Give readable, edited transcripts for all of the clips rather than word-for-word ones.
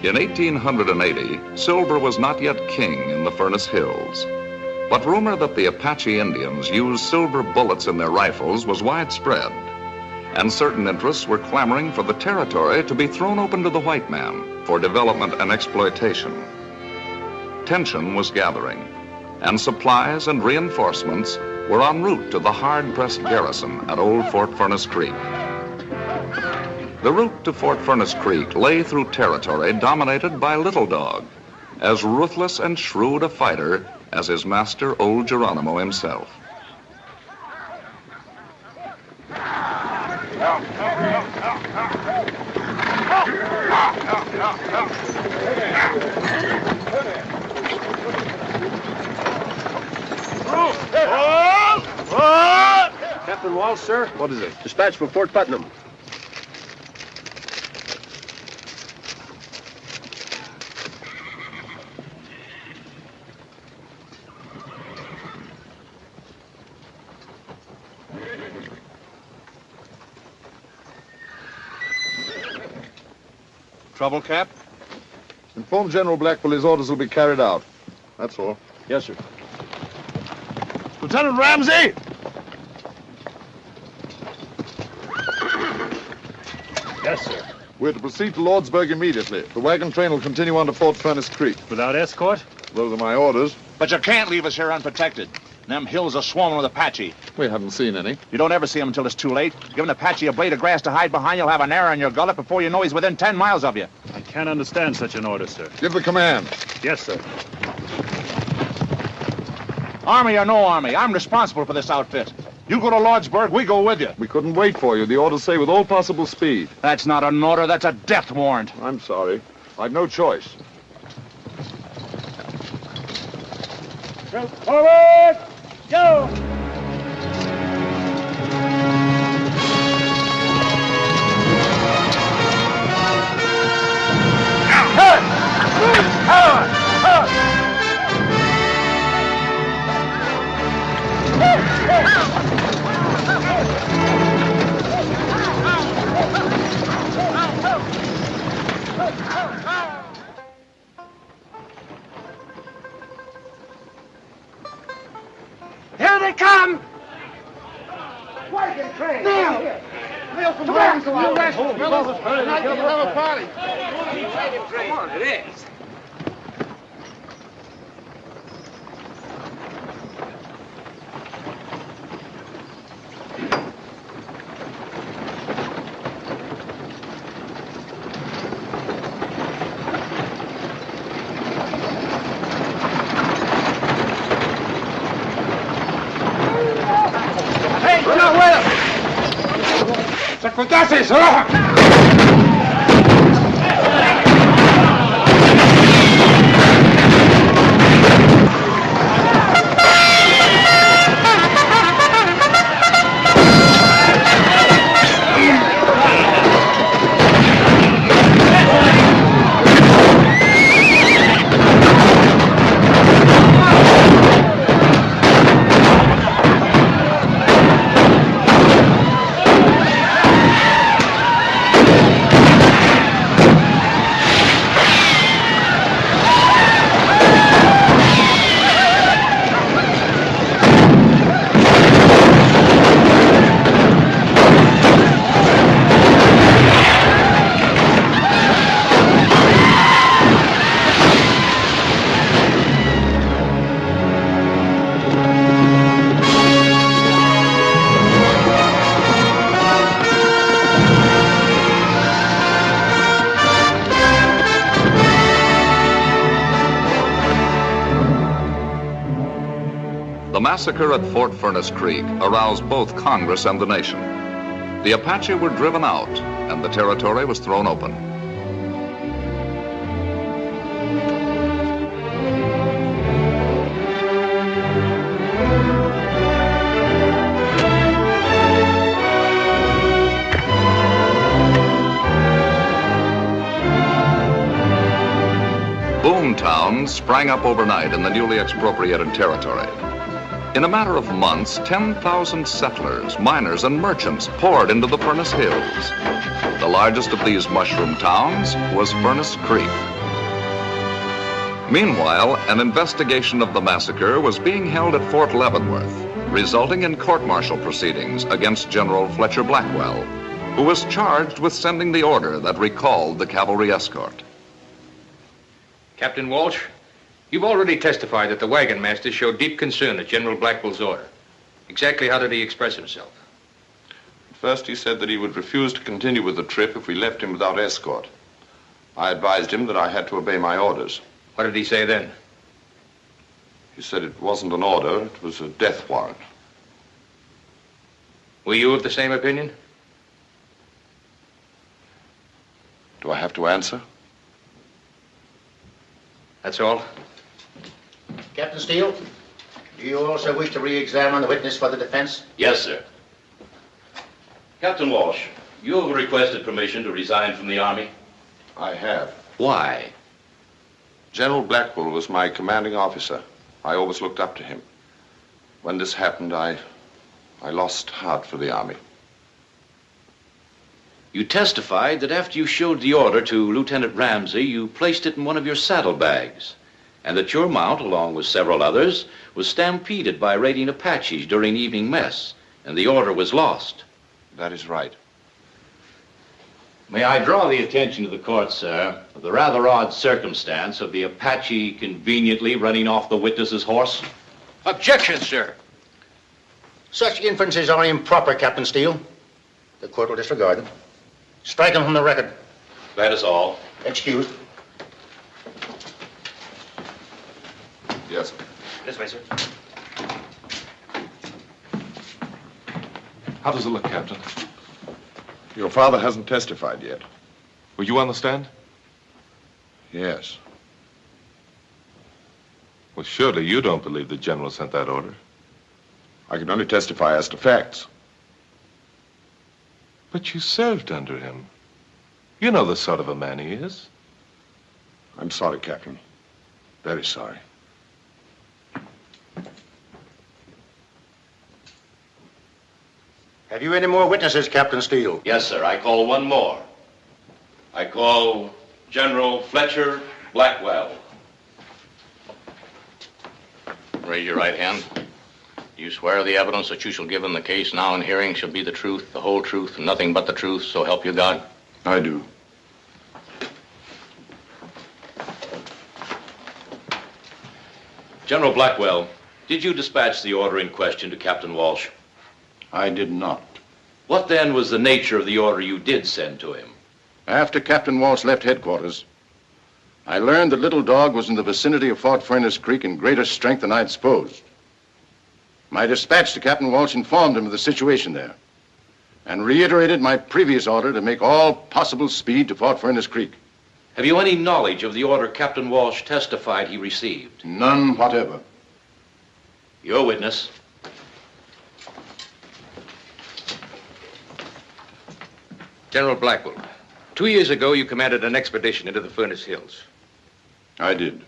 In 1880, silver was not yet king in the Furnace Hills. But rumor that the Apache Indians used silver bullets in their rifles was widespread, and certain interests were clamoring for the territory to be thrown open to the white man for development and exploitation. Tension was gathering, and supplies and reinforcements were en route to the hard-pressed garrison at Old Fort Furnace Creek. The route to Fort Furnace Creek lay through territory dominated by Little Dog, as ruthless and shrewd a fighter as his master, Old Geronimo himself. Captain Walsh, sir. What is it? Dispatch from Fort Putnam. Trouble, Cap? Inform General Blackwell his orders will be carried out. That's all. Yes, sir. Lieutenant Ramsey! Yes, sir. We're to proceed to Lordsburg immediately. The wagon train will continue on to Fort Furnace Creek. Without escort? Those are my orders. But you can't leave us here unprotected. Them hills are swarming with Apache. We haven't seen any. You don't ever see them until it's too late. Give an Apache a blade of grass to hide behind, you'll have an arrow in your gullet before you know he's within 10 miles of you. I can't understand such an order, sir. Give the command. Yes, sir. Army or no army, I'm responsible for this outfit. You go to Lordsburg, we go with you. We couldn't wait for you. The orders say with all possible speed. That's not an order, that's a death warrant. I'm sorry. I've no choice. Forward! Go! Here they come! Wagon train! Now! Mail from Rango! You rascals! Tonight you'll have a party! Come on, it is. ¡Sacotases! The massacre at Fort Furnace Creek aroused both Congress and the nation. The Apache were driven out, and the territory was thrown open. Boom towns sprang up overnight in the newly expropriated territory. In a matter of months, 10,000 settlers, miners, and merchants poured into the Furnace Hills. The largest of these mushroom towns was Furnace Creek. Meanwhile, an investigation of the massacre was being held at Fort Leavenworth, resulting in court-martial proceedings against General Fletcher Blackwell, who was charged with sending the order that recalled the cavalry escort. Captain Walsh, you've already testified that the wagon master showed deep concern at General Blackwell's order. Exactly how did he express himself? First, he said that he would refuse to continue with the trip if we left him without escort. I advised him that I had to obey my orders. What did he say then? He said it wasn't an order, it was a death warrant. Were you of the same opinion? Do I have to answer? That's all? Captain Steele, do you also wish to re-examine the witness for the defense? Yes, sir. Captain Walsh, you have requested permission to resign from the Army. I have. Why? General Blackwell was my commanding officer. I always looked up to him. When this happened, I lost heart for the Army. You testified that after you showed the order to Lieutenant Ramsey, you placed it in one of your saddlebags, and that your mount, along with several others, was stampeded by raiding Apaches during evening mess, and the order was lost. That is right. May I draw the attention of the court, sir, of the rather odd circumstance of the Apache conveniently running off the witness's horse? Objection, sir. Such inferences are improper, Captain Steele. The court will disregard them. Strike them from the record. That is all. Excused. Yes, sir. This way, sir. How does it look, Captain? Your father hasn't testified yet. Will you understand? Yes. Well, surely you don't believe the general sent that order. I can only testify as to facts. But you served under him. You know the sort of a man he is. I'm sorry, Captain. Very sorry. Have you any more witnesses, Captain Steele? Yes, sir. I call one more. I call General Fletcher Blackwell. Raise your right hand. Do you swear the evidence that you shall give in the case now in hearing shall be the truth, the whole truth, and nothing but the truth, so help you God? I do. General Blackwell, did you dispatch the order in question to Captain Walsh? I did not. What then was the nature of the order you did send to him? After Captain Walsh left headquarters, I learned that Little Dog was in the vicinity of Fort Furnace Creek in greater strength than I'd supposed. My dispatch to Captain Walsh informed him of the situation there and reiterated my previous order to make all possible speed to Fort Furnace Creek. Have you any knowledge of the order Captain Walsh testified he received? None whatever. Your witness. General Blackwell, 2 years ago you commanded an expedition into the Furnace Hills. I did.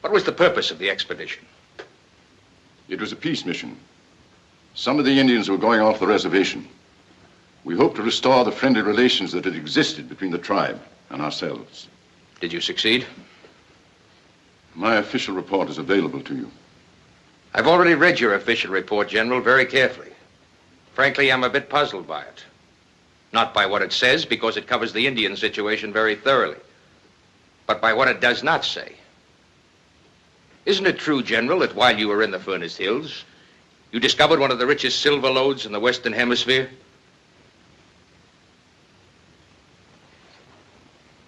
What was the purpose of the expedition? It was a peace mission. Some of the Indians were going off the reservation. We hoped to restore the friendly relations that had existed between the tribe and ourselves. Did you succeed? My official report is available to you. I've already read your official report, General, very carefully. Frankly, I'm a bit puzzled by it. Not by what it says, because it covers the Indian situation very thoroughly, but by what it does not say. Isn't it true, General, that while you were in the Furnace Hills, you discovered one of the richest silver lodes in the Western Hemisphere?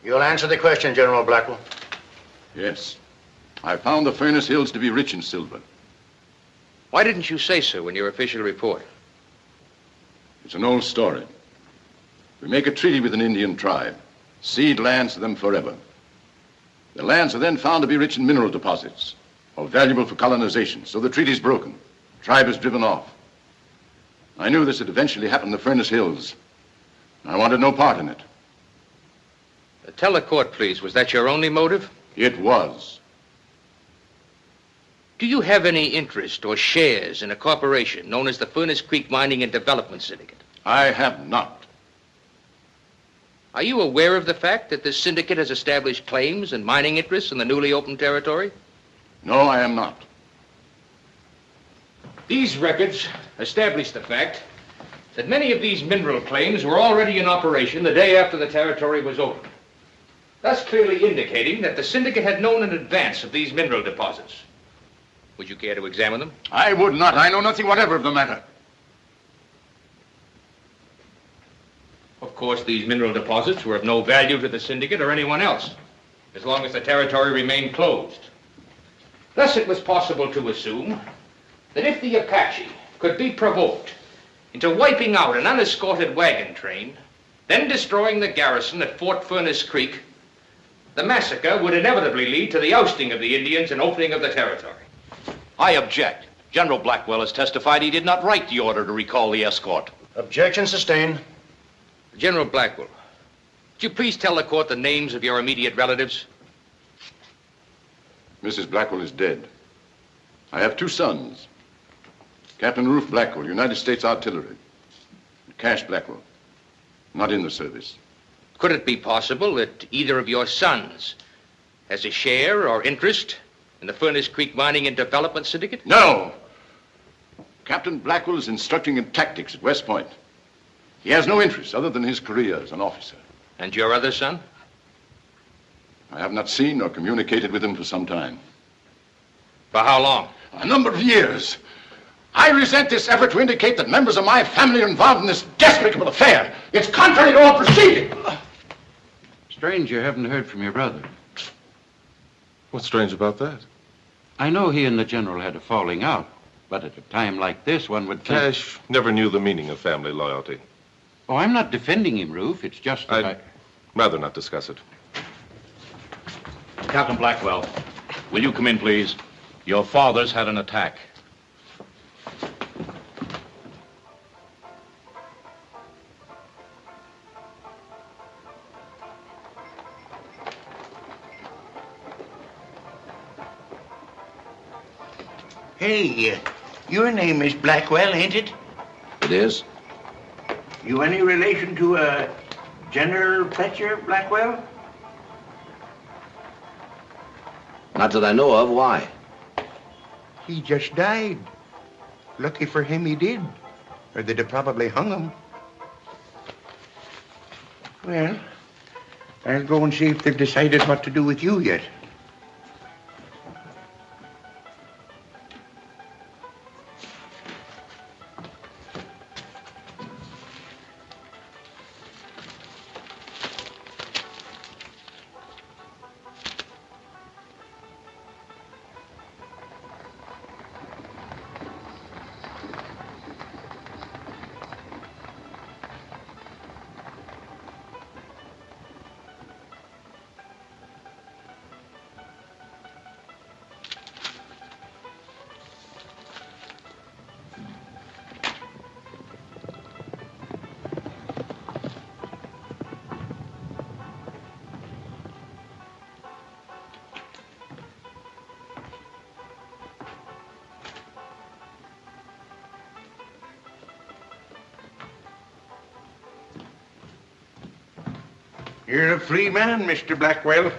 You'll answer the question, General Blackwell. Yes. I found the Furnace Hills to be rich in silver. Why didn't you say so in your official report? It's an old story. We make a treaty with an Indian tribe, cede lands to them forever. The lands are then found to be rich in mineral deposits, or valuable for colonization, so the treaty's broken. The tribe is driven off. I knew this would eventually happen in the Furnace Hills. I wanted no part in it. Tell the court, please, was that your only motive? It was. Do you have any interest or shares in a corporation known as the Furnace Creek Mining and Development Syndicate? I have not. Are you aware of the fact that this syndicate has established claims and mining interests in the newly opened territory? No, I am not. These records establish the fact that many of these mineral claims were already in operation the day after the territory was opened, thus clearly indicating that the syndicate had known in advance of these mineral deposits. Would you care to examine them? I would not. I know nothing whatever of the matter. Of course, these mineral deposits were of no value to the syndicate or anyone else, as long as the territory remained closed. Thus, it was possible to assume that if the Apache could be provoked into wiping out an unescorted wagon train, then destroying the garrison at Fort Furnace Creek, the massacre would inevitably lead to the ousting of the Indians and opening of the territory. I object. General Blackwell has testified he did not write the order to recall the escort. Objection sustained. General Blackwell, would you please tell the court the names of your immediate relatives? Mrs. Blackwell is dead. I have 2 sons. Captain Ruth Blackwell, United States Artillery. And Cash Blackwell, not in the service. Could it be possible that either of your sons has a share or interest in the Furnace Creek Mining and Development Syndicate? No! Captain Blackwell is instructing in tactics at West Point. He has no interest other than his career as an officer. And your other son? I have not seen or communicated with him for some time. For how long? A number of years. I resent this effort to indicate that members of my family are involved in this despicable affair. It's contrary to all procedure. Strange you haven't heard from your brother. What's strange about that? I know he and the general had a falling out, but at a time like this, one would think... Cash never knew the meaning of family loyalty. Oh, I'm not defending him, Ruth. It's just that I'd rather not discuss it. Captain Blackwell, will you come in, please? Your father's had an attack. Hey, your name is Blackwell, ain't it? It is? You any relation to, General Fletcher Blackwell? Not that I know of. Why? He just died. Lucky for him he did, or they'd have probably hung him. Well, I'll go and see if they've decided what to do with you yet. You're a free man, Mr. Blackwell.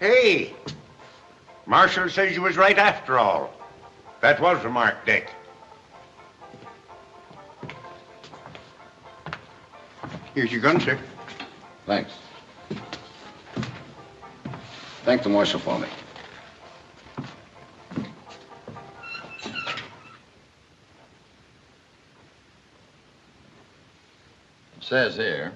Hey, Marshal says you was right after all. That was remarked, Dick. Here's your gun, sir. Thanks. Thank the marshal for me. It says here,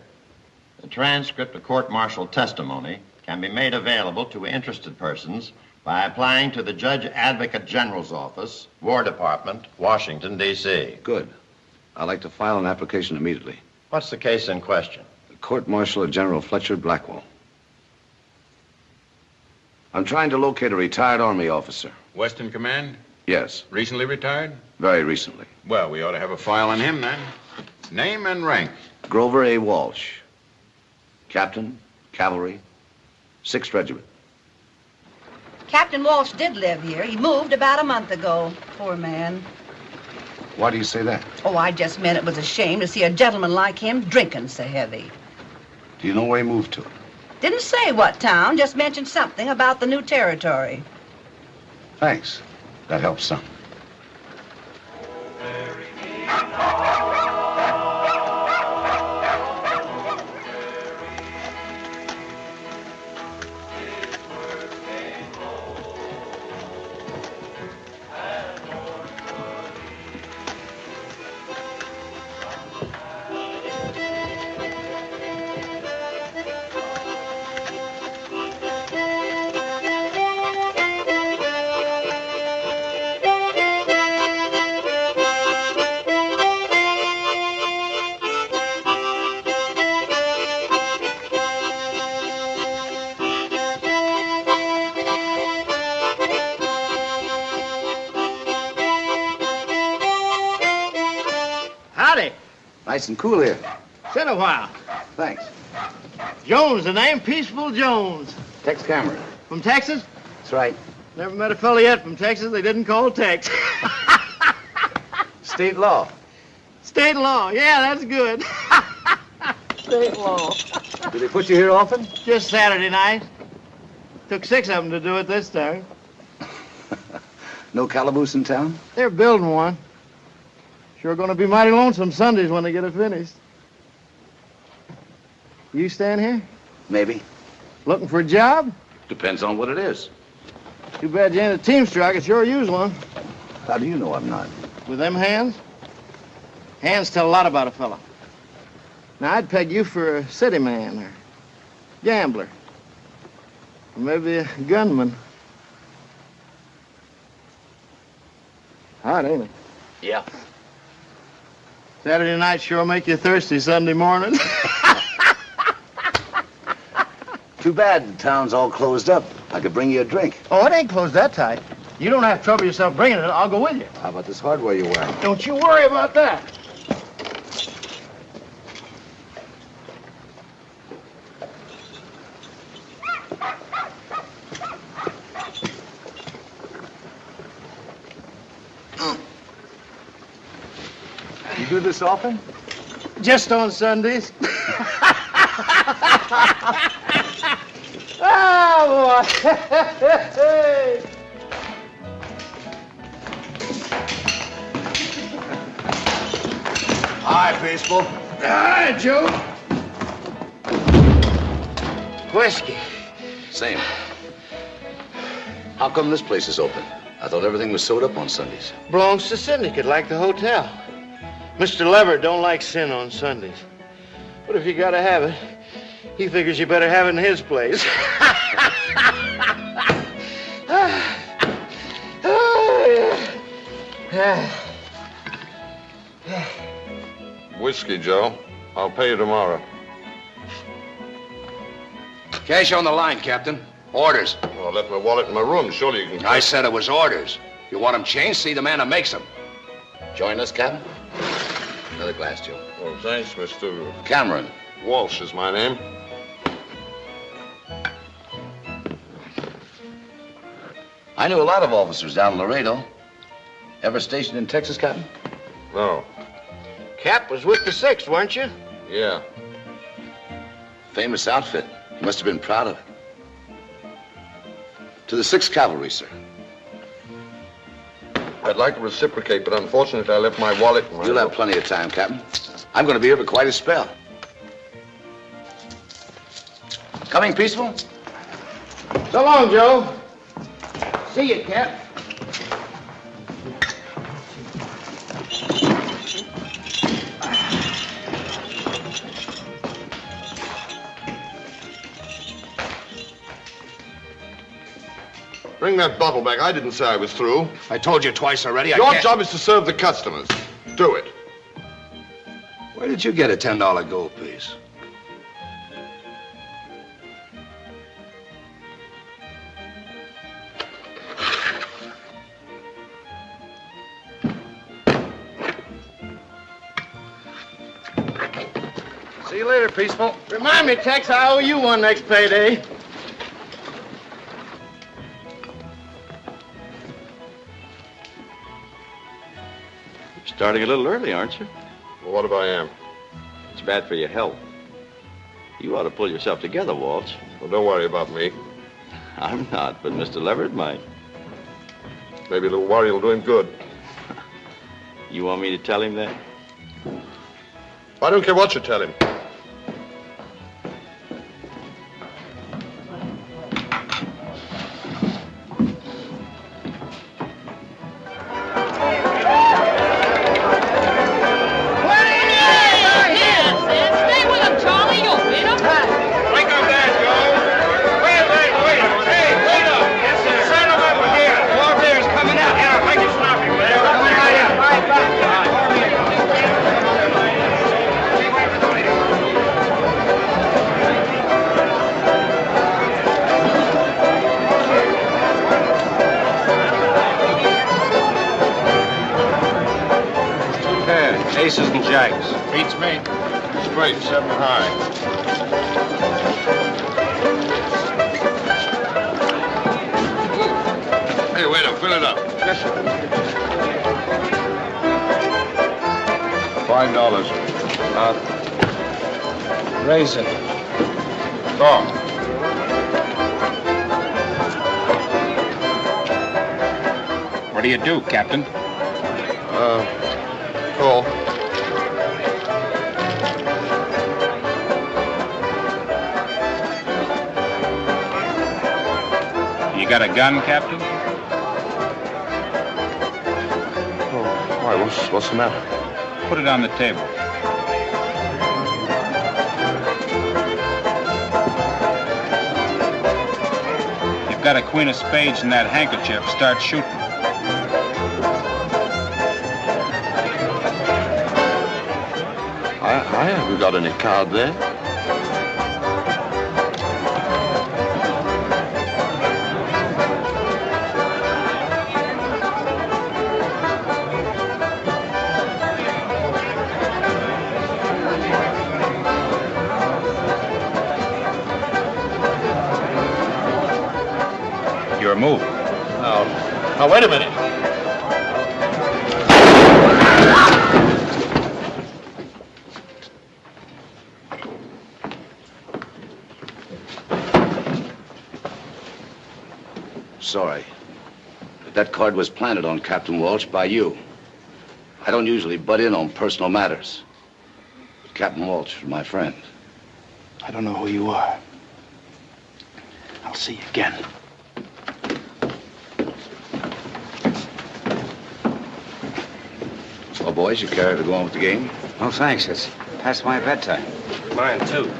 the transcript of court-martial testimony can be made available to interested persons by applying to the Judge Advocate General's Office, War Department, Washington, D.C. Good. I'd like to file an application immediately. What's the case in question? The court-martial of General Fletcher Blackwell. I'm trying to locate a retired Army officer. Western Command? Yes. Recently retired? Very recently. Well, we ought to have a file on him then. Name and rank? Grover A. Walsh. Captain, Cavalry, 6th Regiment. Captain Walsh did live here. He moved about a month ago. Poor man. Why do you say that? Oh, I just meant it was a shame to see a gentleman like him drinking so heavy. Do you know where he moved to? Didn't say what town, just mentioned something about the new territory. Thanks. That helps some. Howdy. Nice and cool here. Sit a while. Thanks. Jones, the name? Peaceful Jones. Tex Cameron. From Texas? That's right. Never met a fella yet from Texas they didn't call Tex. State law. State law. Yeah, that's good. State law. Do they put you here often? Just Saturday night. Took 6 of them to do it this time. No calaboose in town? They're building one. Sure gonna be mighty lonesome Sundays when they get it finished. You staying here? Maybe. Looking for a job? Depends on what it is. Too bad you ain't a teamster. I could sure use one. How do you know I'm not? With them hands? Hands tell a lot about a fella. Now, I'd peg you for a city man or gambler. Or maybe a gunman. Hot, ain't it? Yeah. Saturday night sure make you thirsty Sunday morning. Too bad the town's all closed up. I could bring you a drink. Oh, it ain't closed that tight. You don't have to trouble yourself bringing it. I'll go with you. How about this hardware you're wearing? Don't you worry about that. You do this often? Just on Sundays. Oh, boy. Hi, Baseball. Hi, Joe. Whiskey. Same. How come this place is open? I thought everything was sewed up on Sundays. Belongs to syndicate, like the hotel. Mr. Leverett don't like sin on Sundays. But if you gotta have it, he figures you better have it in his place. Whiskey, Joe. I'll pay you tomorrow. Cash on the line, Captain. Orders. Well, I left my wallet in my room. Surely you can... I said it was orders. You want them changed? See the man who makes them. Join us, Captain? Another glass, Joe. Oh, thanks, Mr. Cameron. Walsh is my name. I knew a lot of officers down in Laredo. Ever stationed in Texas, Captain? No. Cap was with the 6th, weren't you? Yeah. Famous outfit. You must have been proud of it. To the 6th Cavalry, sir. I'd like to reciprocate, but unfortunately I left my wallet in my... You'll have plenty of time, Captain. I'm going to be here for quite a spell. Coming, Peaceful? So long, Joe. See you, Cap. Bring that bottle back. I didn't say I was through. I told you twice already. Your job is to serve the customers. Do it. Where did you get a $10 gold piece? See you later, Peaceful. Remind me, Tex, I owe you one next payday. Starting a little early, aren't you? Well, what if I am? It's bad for your health. You ought to pull yourself together, Walsh. Well, don't worry about me. I'm not, but Mr. Leverett might. Maybe a little worry will do him good. You want me to tell him that? I don't care what you tell him. Aces and jacks. Beats me. Straight, 7 high. Hey, waiter, fill it up. Yes, sir. $5. Raise it. Go. What do you do, Captain? Call. You got a gun, Captain? Oh, why, what's the matter? Put it on the table. You've got a queen of spades in that handkerchief. Start shooting. I haven't got any card there. Your move. Now, wait a minute. Sorry. But that card was planted on Captain Walsh by you. I don't usually butt in on personal matters. But Captain Walsh is my friend. I don't know who you are. I'll see you again. Well, boys, you care to go on with the game? No, thanks. It's past my bedtime. Mine, too.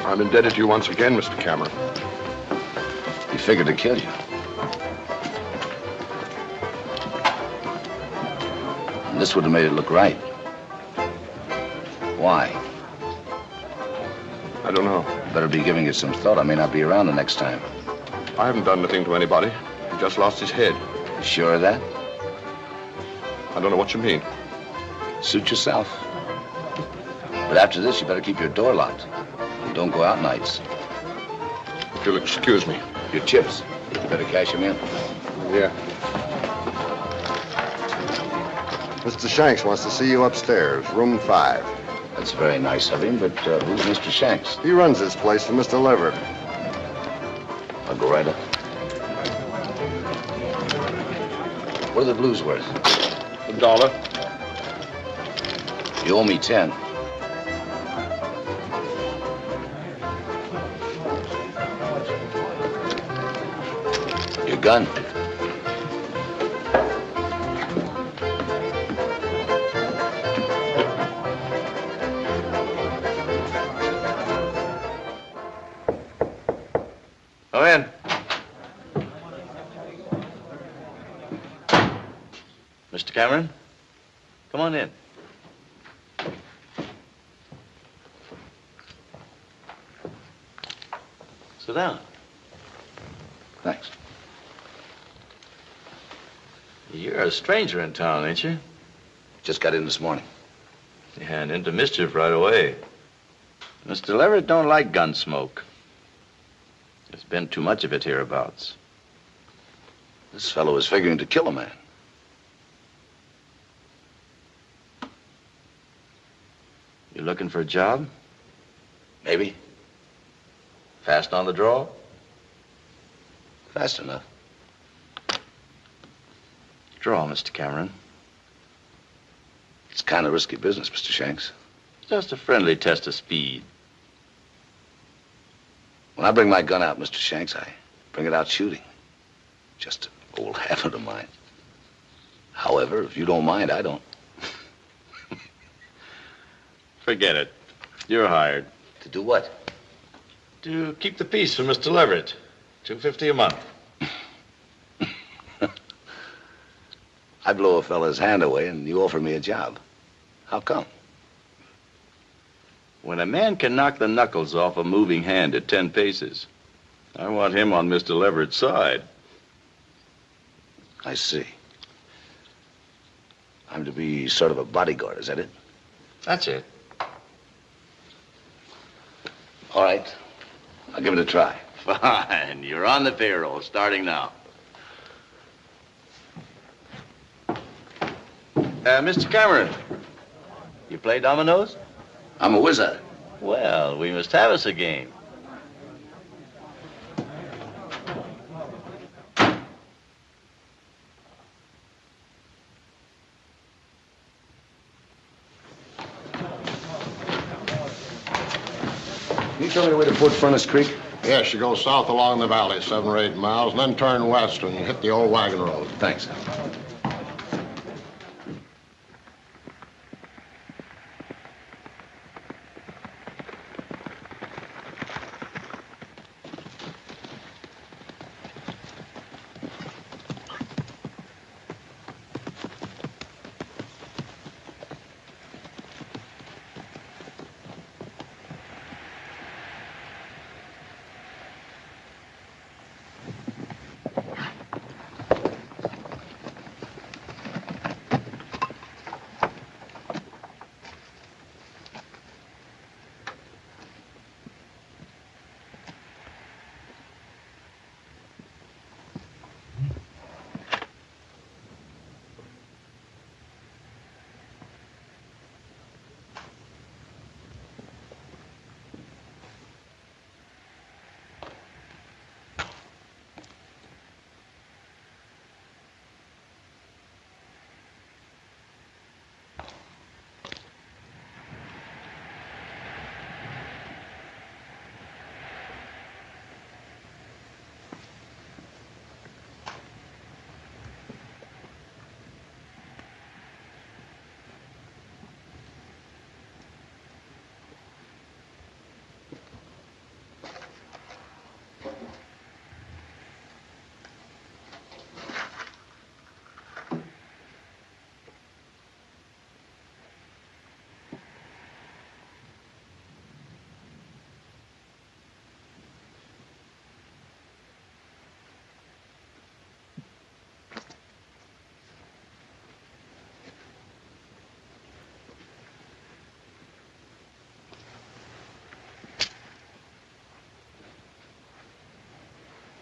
I'm indebted to you once again, Mr. Cameron. He figured to kill you. And this would have made it look right. Why? I don't know. Better be giving it some thought. I may not be around the next time. I haven't done anything to anybody. He just lost his head. You sure of that? I don't know what you mean. Suit yourself. But after this, you better keep your door locked. And don't go out nights. If you'll excuse me. Your chips. You better cash them in. Yeah. Mr. Shanks wants to see you upstairs, room 5. That's very nice of him, but who's Mr. Shanks? He runs this place for Mr. Leverett. I'll go right up. What are the blues worth? $1. You owe me 10. Your gun. Come in. Mr. Cameron, come on in. Sit down. Thanks. You're a stranger in town, ain't you? Just got in this morning. And into mischief right away. Mr. Leverett don't like gun smoke. There's been too much of it hereabouts. This fellow is figuring to kill a man. You looking for a job? Maybe. Fast on the draw? Fast enough. Draw, Mr. Cameron. It's kind of risky business, Mr. Shanks. Just a friendly test of speed. When I bring my gun out, Mr. Shanks, I bring it out shooting. Just an old habit of mine. However, if you don't mind, I don't. Forget it. You're hired. To do what? To keep the peace for Mr. Leverett. $250 a month. I blow a fella's hand away and you offer me a job. How come? When a man can knock the knuckles off a moving hand at 10 paces, I want him on Mr. Leverett's side. I see. I'm to be sort of a bodyguard, is that it? That's it. All right. I'll give it a try. Fine. You're on the payroll, starting now. Mr. Cameron, you play dominoes? I'm a wizard. Well, we must have us a game. Can you tell me the way to Fort Furnace Creek? Yes, you go south along the valley, 7 or 8 miles, and then turn west and hit the old wagon road. Thanks.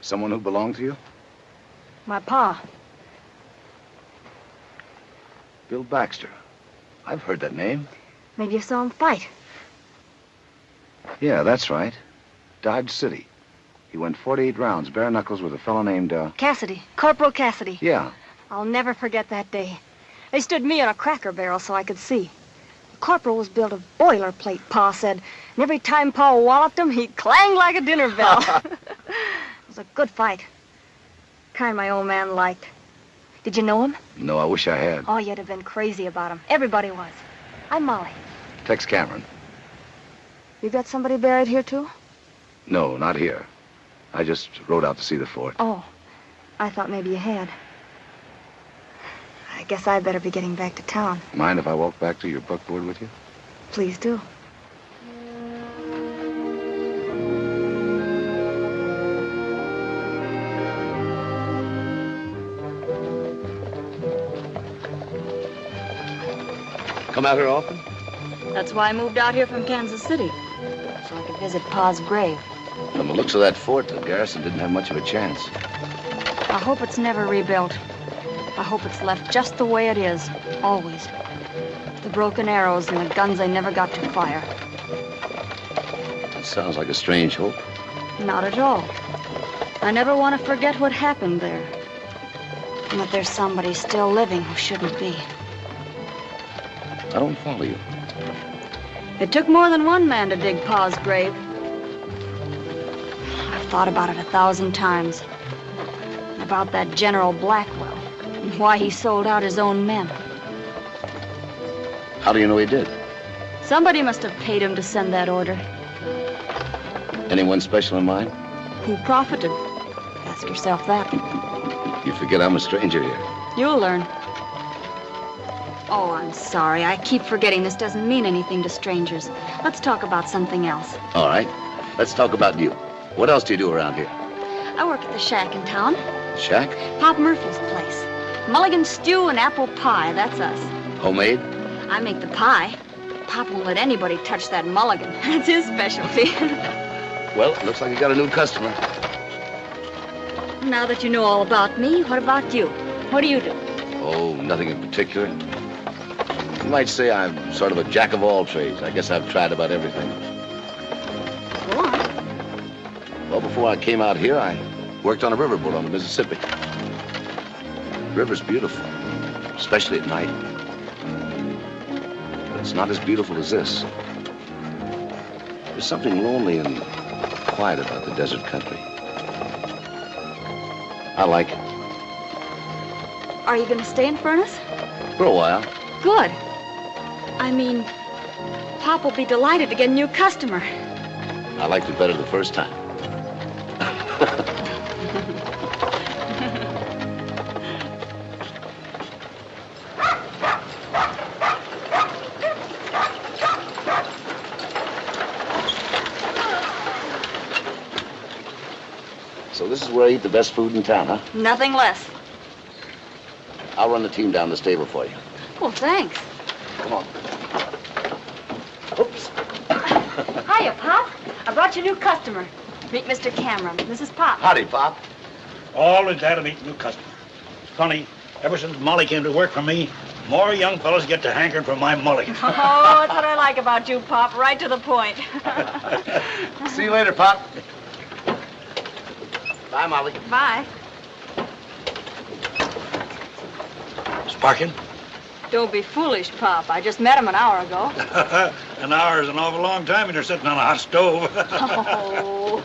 Someone who belonged to you? My pa. Bill Baxter. I've heard that name. Maybe you saw him fight. Yeah, that's right. Dodge City. He went 48 rounds, bare knuckles, with a fellow named, Cassidy. Corporal Cassidy. Yeah. I'll never forget that day. They stood me on a cracker barrel so I could see. The corporal was built of boilerplate, Pa said. And every time Pa walloped him, he'd clang like a dinner bell. It was a good fight. Kind my old man liked. Did you know him? No, I wish I had. Oh, you'd have been crazy about him. Everybody was. I'm Molly. Tex Cameron. You got somebody buried here, too? No, not here. I just rode out to see the fort. Oh, I thought maybe you had. I guess I'd better be getting back to town. Mind if I walk back to your buckboard with you? Please do. Come out here often? That's why I moved out here from Kansas City, so I could visit Pa's grave. From the looks of that fort, the garrison didn't have much of a chance. I hope it's never rebuilt. I hope it's left just the way it is, always. The broken arrows and the guns they never got to fire. That sounds like a strange hope. Not at all. I never want to forget what happened there. And that there's somebody still living who shouldn't be. I don't follow you. It took more than one man to dig Pa's grave. I've thought about it 1,000 times. About that General Blackwell and why he sold out his own men. How do you know he did? Somebody must have paid him to send that order. Anyone special in mind? Who profited? Ask yourself that. You forget I'm a stranger here. You'll learn. Oh, I'm sorry. I keep forgetting this doesn't mean anything to strangers. Let's talk about something else. All right. Let's talk about you. What else do you do around here? I work at the shack in town. Shack? Pop Murphy's place. Mulligan stew and apple pie, that's us. Homemade? I make the pie. Pop won't let anybody touch that mulligan. That's his specialty. Well, it looks like you got a new customer. Now that you know all about me, what about you? What do you do? Oh, nothing in particular. You might say I'm sort of a jack of all trades. I guess I've tried about everything. Go on. Well, before I came out here, I worked on a riverboat on the Mississippi. The river's beautiful, especially at night. But it's not as beautiful as this. There's something lonely and quiet about the desert country. I like it. Are you going to stay in Furnace? For a while. Good. I mean, Pop will be delighted to get a new customer. I liked it better the first time. So this is where I eat the best food in town, huh? Nothing less. I'll run the team down the stable for you. Well, thanks. Come on. Oops. Hiya, Pop. I brought you a new customer. Meet Mr. Cameron. This is Pop. Howdy, Pop. Always glad to meet new customers. It's funny, ever since Molly came to work for me, more young fellas get to hankering for my mulligan. Oh, that's what I like about you, Pop. Right to the point. See you later, Pop. Bye, Molly. Bye. Sparkin? Don't be foolish, Pop. I just met him an hour ago. An hour is an awful long time when you're sitting on a hot stove. Oh.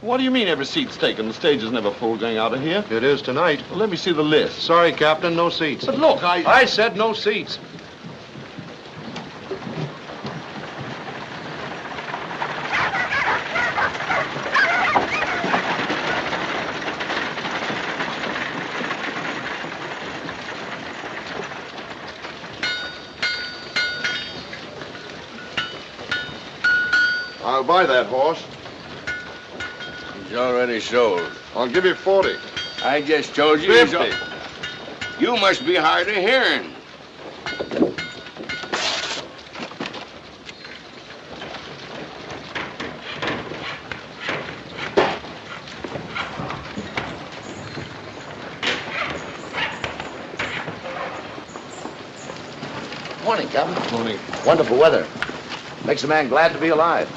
What do you mean every seat's taken? The stage is never full going out of here. It is tonight. Well, let me see the list. Sorry, Captain, no seats. But look, I said no seats. I'll buy that horse. He's already sold. I'll give you 40. I just told you. 50. You must be hard of hearing. Morning, Captain. Morning. Wonderful weather. Makes a man glad to be alive.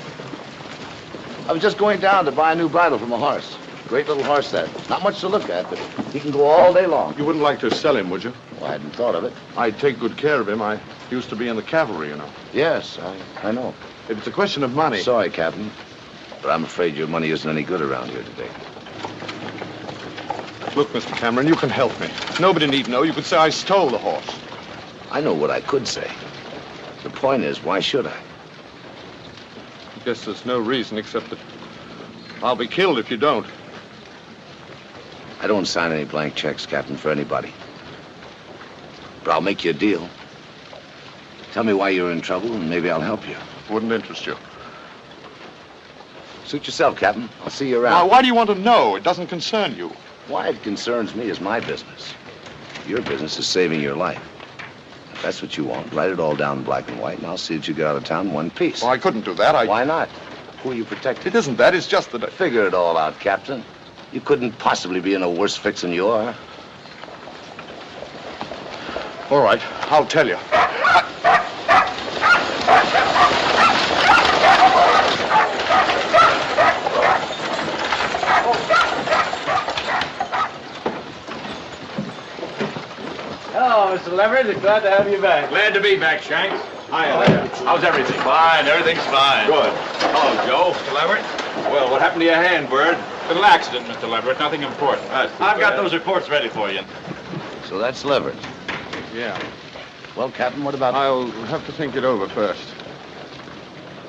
I was just going down to buy a new bridle from a horse. Great little horse, that. Not much to look at, but he can go all day long. You wouldn't like to sell him, would you? Well, I hadn't thought of it. I'd take good care of him. I used to be in the cavalry, you know. Yes, I know. If it's a question of money... Sorry, Captain, but I'm afraid your money isn't any good around here today. Look, Mr. Cameron, you can help me. Nobody need know. You could say I stole the horse. I know what I could say. The point is, why should I? I guess there's no reason except that I'll be killed if you don't. I don't sign any blank checks, Captain, for anybody. But I'll make you a deal. Tell me why you're in trouble, and maybe I'll help you. Wouldn't interest you. Suit yourself, Captain. I'll see you around. Now, why do you want to know? It doesn't concern you. Why it concerns me is my business. Your business is saving your life. That's what you want. Write it all down in black and white, and I'll see that you get out of town in one piece. Well, I couldn't do that. Why not? Who are you protecting? It isn't that. It's just that Figure it all out, Captain. You couldn't possibly be in a worse fix than you are. All right, I'll tell you. Hello, Mr. Leverett. Glad to have you back. Glad to be back, Shanks. Hiya. How's everything? Fine. Everything's fine. Good. Hello, Joe. Mr. Leverett. Well, what happened to your hand, Bird? Little accident, Mr. Leverett. Nothing important. I've got those reports ready for you. So that's Leverett. Yeah. Well, Captain, what about... I'll have to think it over first.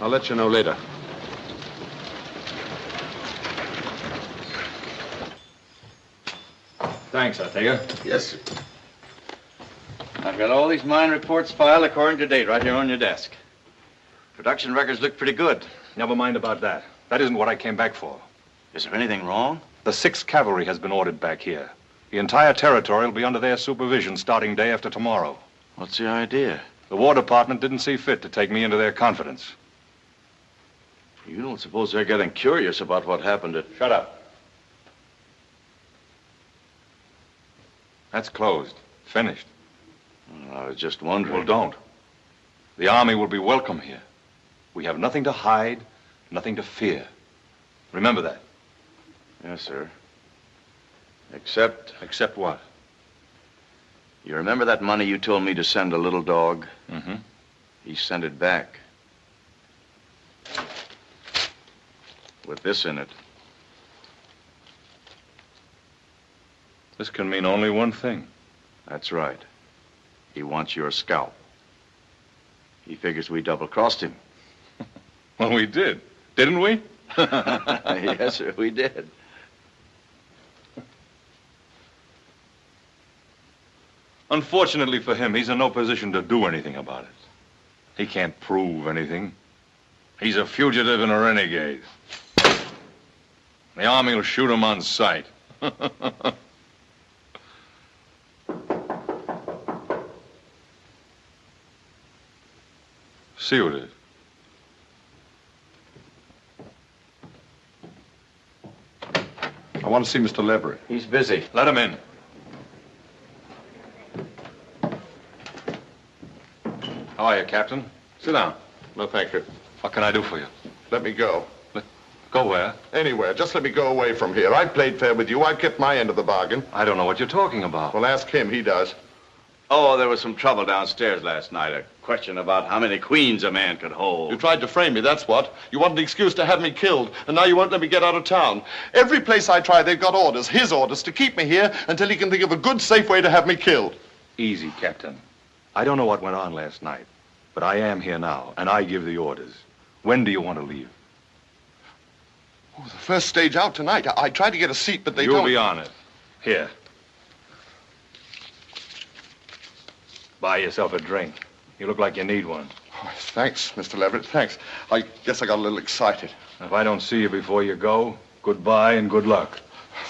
I'll let you know later. Thanks, I tell you. Yes, sir. I've got all these mine reports filed according to date right here on your desk. Production records look pretty good. Never mind about that. That isn't what I came back for. Is there anything wrong? The 6th Cavalry has been ordered back here. The entire territory will be under their supervision starting day after tomorrow. What's the idea? The War Department didn't see fit to take me into their confidence. You don't suppose they're getting curious about what happened at... Shut up. That's closed. Finished. I was just wondering. Well, don't. The Army will be welcome here. We have nothing to hide, nothing to fear. Remember that. Yes, sir. Except... Except what? You remember that money you told me to send a little dog? Mm-hmm. He sent it back. With this in it. This can mean only one thing. That's right. He wants your scalp. He figures we double-crossed him. Well, we did. Didn't we? Yes, sir, we did. Unfortunately for him, he's in no position to do anything about it. He can't prove anything. He's a fugitive and a renegade. The Army will shoot him on sight. See who it is. I want to see Mr. Leverett. He's busy. Let him in. How are you, Captain? Sit down. No, thank you. What can I do for you? Let me go. Go where? Anywhere. Just let me go away from here. I've played fair with you. I've kept my end of the bargain. I don't know what you're talking about. Well, ask him. He does. Oh, there was some trouble downstairs last night. A question about how many queens a man could hold. You tried to frame me, that's what. You wanted an excuse to have me killed, and now you won't let me get out of town. Every place I try, they've got orders, his orders, to keep me here until he can think of a good, safe way to have me killed. Easy, Captain. I don't know what went on last night, but I am here now, and I give the orders. When do you want to leave? Oh, the first stage out tonight. I tried to get a seat, but they You'll don't... be on it. Here. Buy yourself a drink. You look like you need one. Oh, thanks, Mr. Leverett, thanks. I guess I got a little excited. If I don't see you before you go, goodbye and good luck.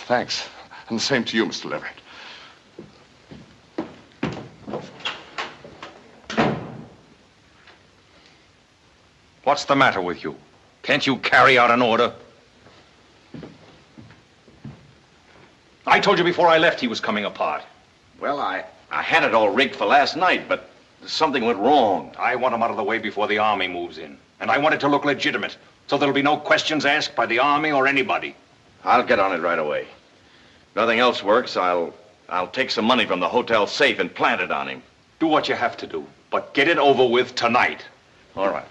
Thanks. And the same to you, Mr. Leverett. What's the matter with you? Can't you carry out an order? I told you before I left he was coming apart. Well, I had it all rigged for last night, but something went wrong. I want him out of the way before the Army moves in. And I want it to look legitimate, so there'll be no questions asked by the Army or anybody. I'll get on it right away. If nothing else works, I'll take some money from the hotel safe and plant it on him. Do what you have to do, but get it over with tonight. All right.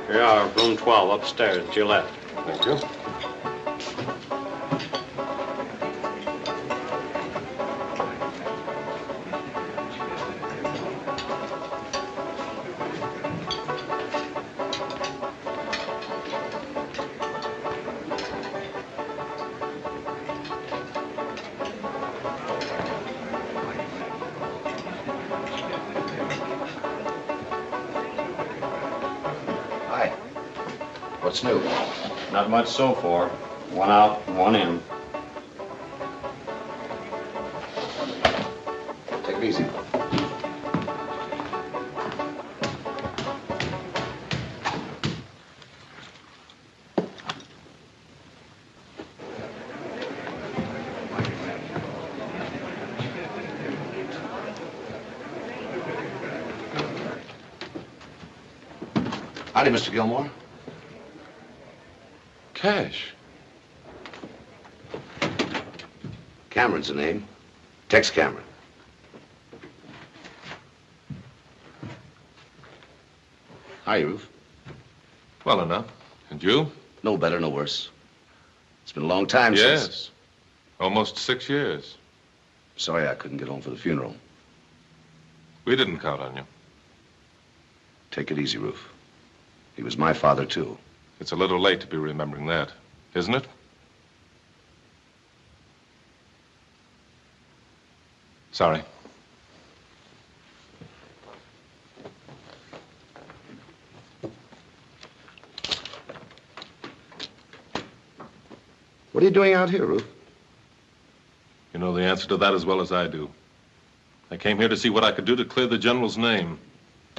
Here you are, room 12 upstairs to your left. Thank you. What's new? Not much so far. One out, one in. Take it easy. Howdy, Mr. Gilmore. Cash. Cameron's the name. Tex Cameron. Hi, Ruth. Well enough. And you? No better, no worse. It's been a long time since... Yes. Almost 6 years. Sorry I couldn't get home for the funeral. We didn't count on you. Take it easy, Ruth. He was my father, too. It's a little late to be remembering that, isn't it? Sorry. What are you doing out here, Ruth? You know the answer to that as well as I do. I came here to see what I could do to clear the General's name.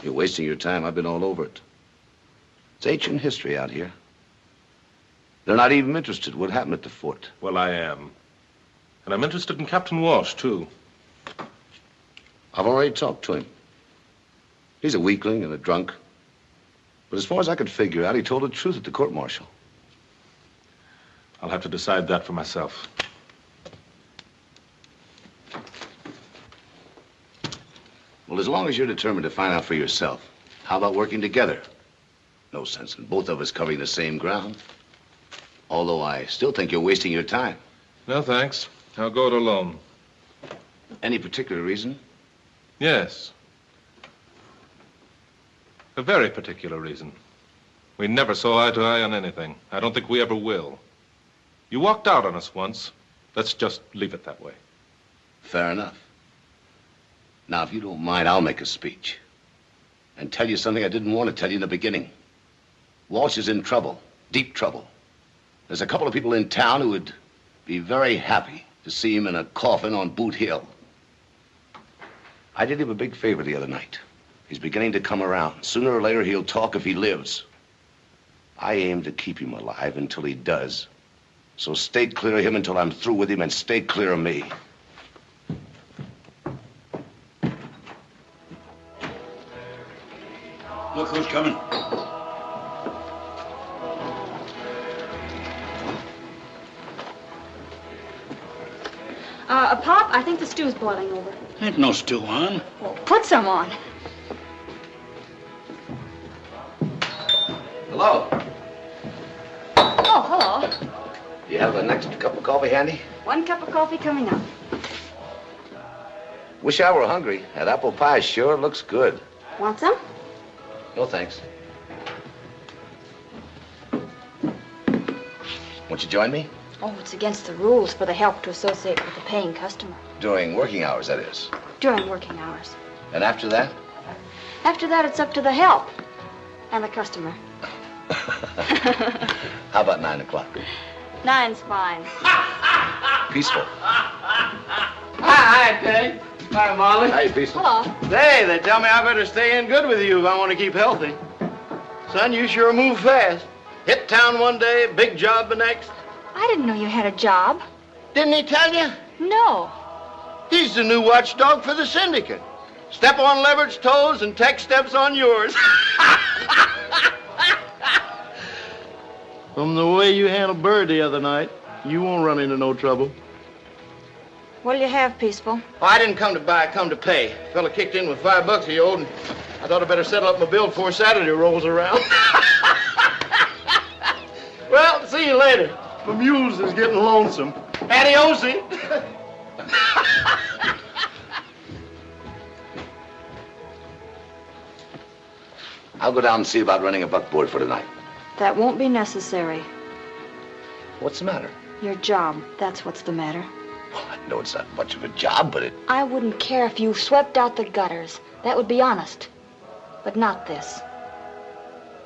You're wasting your time. I've been all over it. It's ancient history out here. They're not even interested in what happened at the fort. Well, I am. And I'm interested in Captain Walsh, too. I've already talked to him. He's a weakling and a drunk. But as far as I could figure out, he told the truth at the court-martial. I'll have to decide that for myself. Well, as long as you're determined to find out for yourself, how about working together? No sense in both of us covering the same ground. Although I still think you're wasting your time. No, thanks. I'll go it alone. Any particular reason? Yes. A very particular reason. We never saw eye to eye on anything. I don't think we ever will. You walked out on us once. Let's just leave it that way. Fair enough. Now, if you don't mind, I'll make a speech. And tell you something I didn't want to tell you in the beginning. Walsh is in trouble. Deep trouble. There's a couple of people in town who would be very happy to see him in a coffin on Boot Hill. I did him a big favor the other night. He's beginning to come around. Sooner or later, he'll talk if he lives. I aim to keep him alive until he does. So stay clear of him until I'm through with him, and stay clear of me. Look who's coming. Pop, I think the stew's boiling over. Ain't no stew on. Well, put some on. Hello. Oh, hello. Do you have the next cup of coffee handy? 1 cup of coffee coming up. Wish I were hungry. That apple pie sure looks good. Want some? No, thanks. Won't you join me? Oh, it's against the rules for the help to associate with a paying customer. During working hours, that is. During working hours. And after that? After that, it's up to the help and the customer. How about 9 o'clock? 9's fine. Peaceful. Hi, Peg. Hi, Molly. Hi, Peaceful. Hello. Hey, they tell me I better stay in good with you if I want to keep healthy. Son, you sure move fast. Hit town one day, big job the next. I didn't know you had a job. Didn't he tell you? No. He's the new watchdog for the syndicate. Step on Levert's toes and Tex steps on yours. From the way you handled Bird the other night, you won't run into no trouble. What'll you have, Peaceful? Oh, I didn't come to buy, I come to pay. Fella kicked in with $5 he owed, and I thought I'd better settle up my bill before Saturday rolls around. Well, see you later. My mules is getting lonesome. Adiosi. I'll go down and see about running a buckboard for tonight. That won't be necessary. What's the matter? Your job, that's what's the matter. Well, I know it's not much of a job, but it... I wouldn't care if you swept out the gutters. That would be honest. But not this.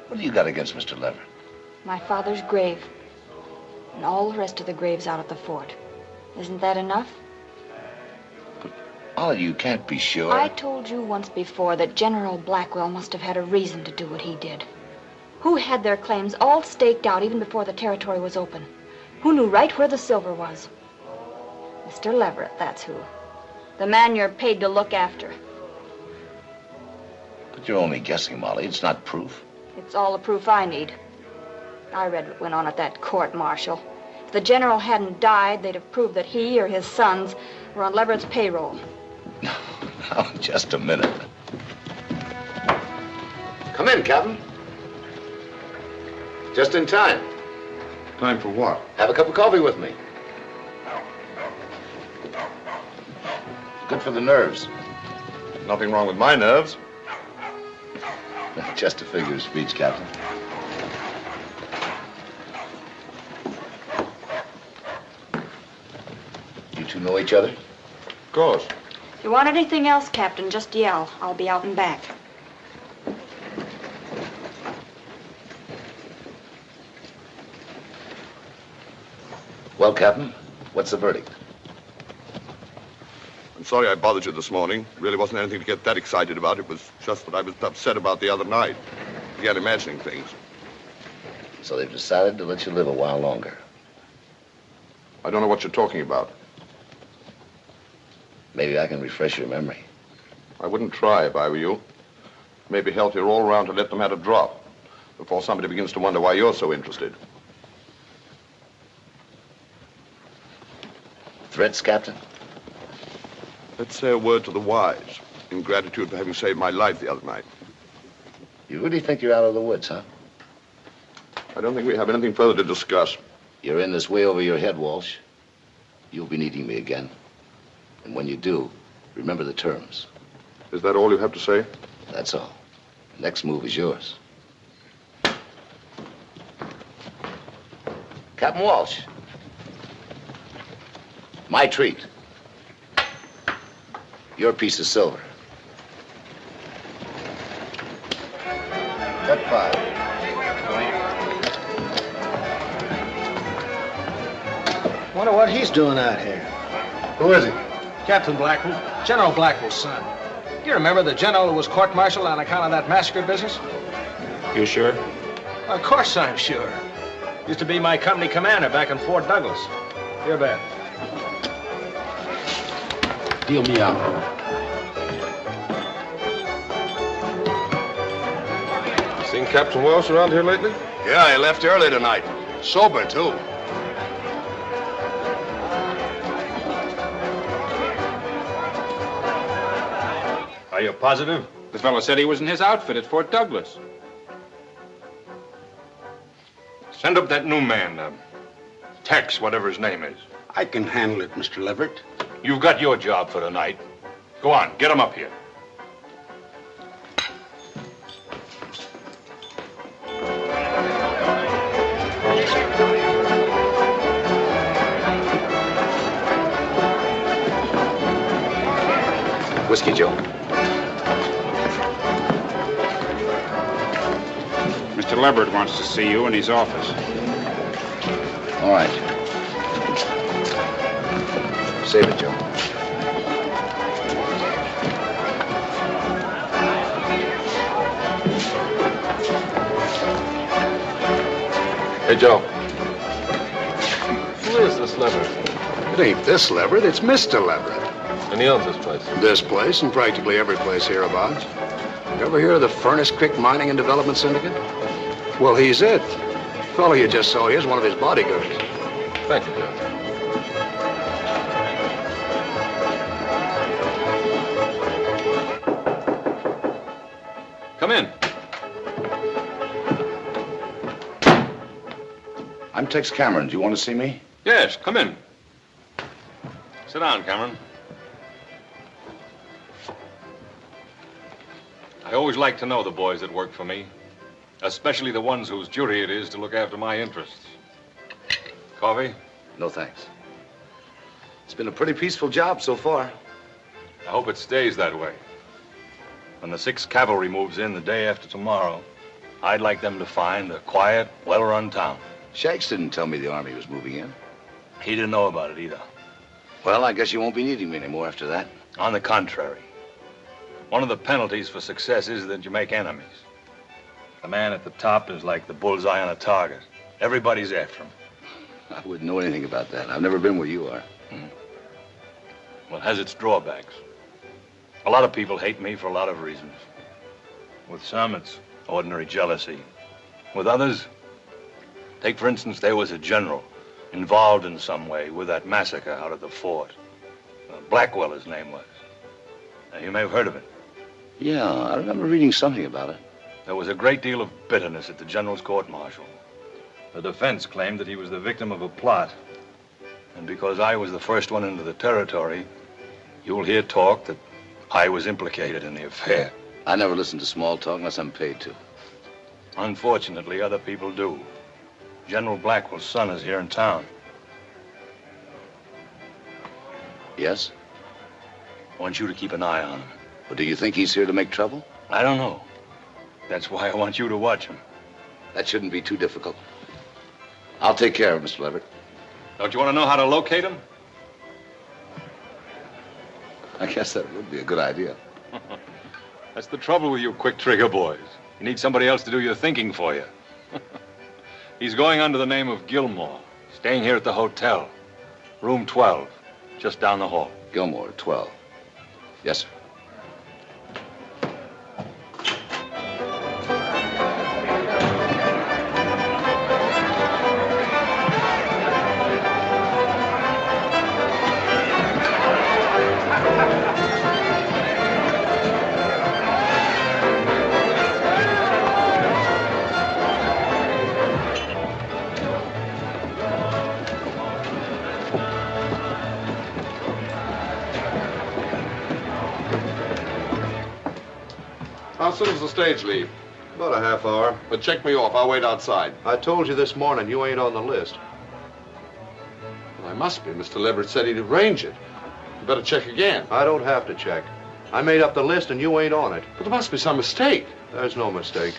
What do you got against Mr. Leverett? my father's grave, and all the rest of the graves out at the fort. Isn't that enough? Molly, you can't be sure. I told you once before that General Blackwell must have had a reason to do what he did. Who had their claims all staked out even before the territory was open? Who knew right where the silver was? Mr. Leverett, that's who. The man you're paid to look after. But you're only guessing, Molly. It's not proof. It's all the proof I need. I read what went on at that court-martial. If the general hadn't died, they'd have proved that he or his sons were on Leverett's payroll. Now, just a minute. Come in, Captain. Just in time. Time for what? Have a cup of coffee with me. Good for the nerves. Nothing wrong with my nerves. Just a figure of speech, Captain. You two know each other? Of course. If you want anything else, Captain, just yell. I'll be out and back. Well, Captain, what's the verdict? I'm sorry I bothered you this morning. Really wasn't anything to get that excited about. It was just that I was upset about the other night. Began imagining things. So they've decided to let you live a while longer. I don't know what you're talking about. Maybe I can refresh your memory. I wouldn't try if I were you. Maybe healthier all around to let the matter drop before somebody begins to wonder why you're so interested. Threats, Captain? Let's say a word to the wise in gratitude for having saved my life the other night. You really think you're out of the woods, huh? I don't think we have anything further to discuss. You're in this way over your head, Walsh. You'll be needing me again. And when you do, remember the terms. Is that all you have to say? That's all. Next move is yours. Captain Walsh. My treat. Your piece of silver. Cut 5. Wonder what he's doing out here. Who is he? Captain Blackwell, General Blackwell's son. You remember the general who was court-martialed on account of that massacre business? You sure? Of course I'm sure. Used to be my company commander back in Fort Douglas. Here, bet. Deal me out. Seen Captain Welsh around here lately? Yeah, he left early tonight. Sober, too. Are you positive? The fellow said he was in his outfit at Fort Douglas. Send up that new man, Tex, whatever his name is. I can handle it, Mr. Leverett. You've got your job for tonight. Go on, get him up here. Whiskey, Joe. Mr. Leverett wants to see you in his office. All right. Save it, Joe. Hey, Joe. Who is this Leverett? It ain't this Leverett, it's Mr. Leverett. And he owns this place? This place and practically every place hereabouts. You ever hear of the Furnace Creek Mining and Development Syndicate? Well, he's it. The fellow you just saw here is one of his bodyguards. Thank you, Joe. Come in. I'm Tex Cameron. Do you want to see me? Yes, come in. Sit down, Cameron. I always like to know the boys that work for me, especially the ones whose duty it is to look after my interests. Coffee? No, thanks. It's been a pretty peaceful job so far. I hope it stays that way. When the 6th Cavalry moves in the day after tomorrow, I'd like them to find a quiet, well-run town. Shanks didn't tell me the Army was moving in. He didn't know about it either. Well, I guess you won't be needing me anymore after that. On the contrary. One of the penalties for success is that you make enemies. The man at the top is like the bullseye on a target. Everybody's after him. I wouldn't know anything about that. I've never been where you are. Well, it has its drawbacks. A lot of people hate me for a lot of reasons. With some, it's ordinary jealousy. With others, take for instance, there was a general involved in some way with that massacre out at the fort. Blackwell, his name was. Now, you may have heard of it. Yeah, I remember reading something about it. There was a great deal of bitterness at the general's court-martial. The defense claimed that he was the victim of a plot. And because I was the first one into the territory, you'll hear talk that I was implicated in the affair. I never listen to small talk unless I'm paid to. Unfortunately, other people do. General Blackwell's son is here in town. Yes? I want you to keep an eye on him. But do you think he's here to make trouble? I don't know. That's why I want you to watch him. That shouldn't be too difficult. I'll take care of him, Mr. Leverett. Don't you want to know how to locate him? I guess that would be a good idea. That's the trouble with you quick trigger boys. You need somebody else to do your thinking for you. He's going under the name of Gilmore, staying here at the hotel. Room 12, just down the hall. Gilmore, 12. Yes, sir. How soon does the stage leave? About a half hour. But check me off. I'll wait outside. I told you this morning you ain't on the list. Well, I must be. Mr. Leverett said he'd arrange it. You better check again. I don't have to check. I made up the list and you ain't on it. But there must be some mistake. There's no mistake.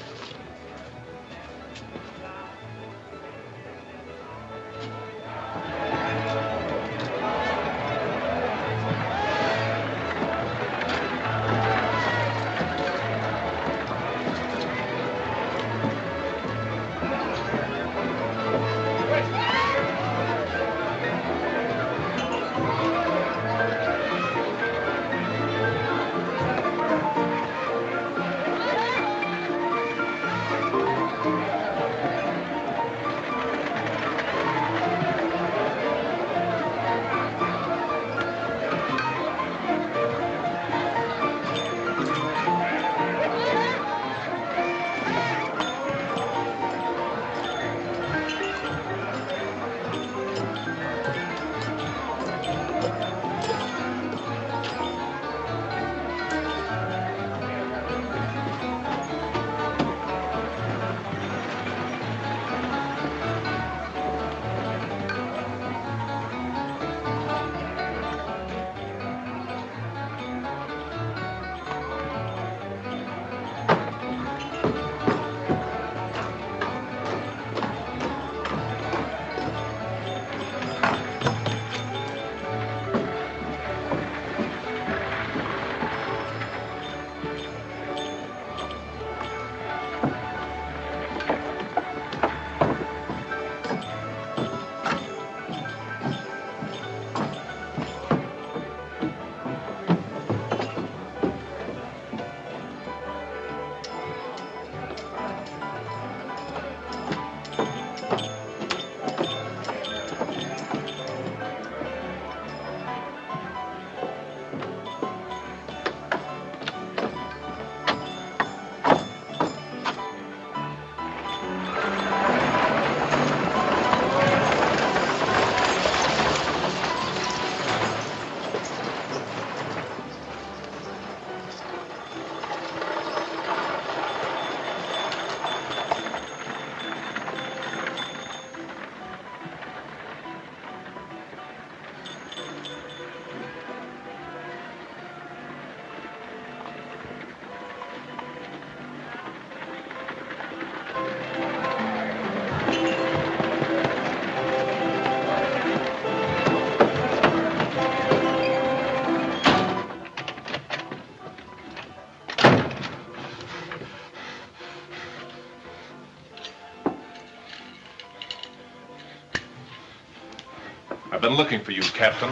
looking for you, Captain.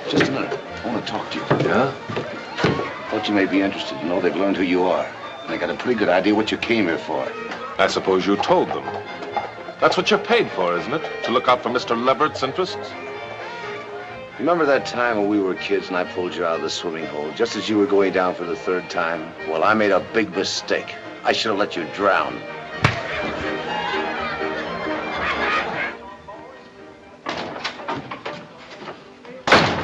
Just a minute. I want to talk to you. Yeah? Thought you may be interested to know they've learned who you are. And I got a pretty good idea what you came here for. I suppose you told them. That's what you're paid for, isn't it? To look out for Mr. Levert's interests? Remember that time when we were kids and I pulled you out of the swimming hole just as you were going down for the third time? Well, I made a big mistake. I should have let you drown.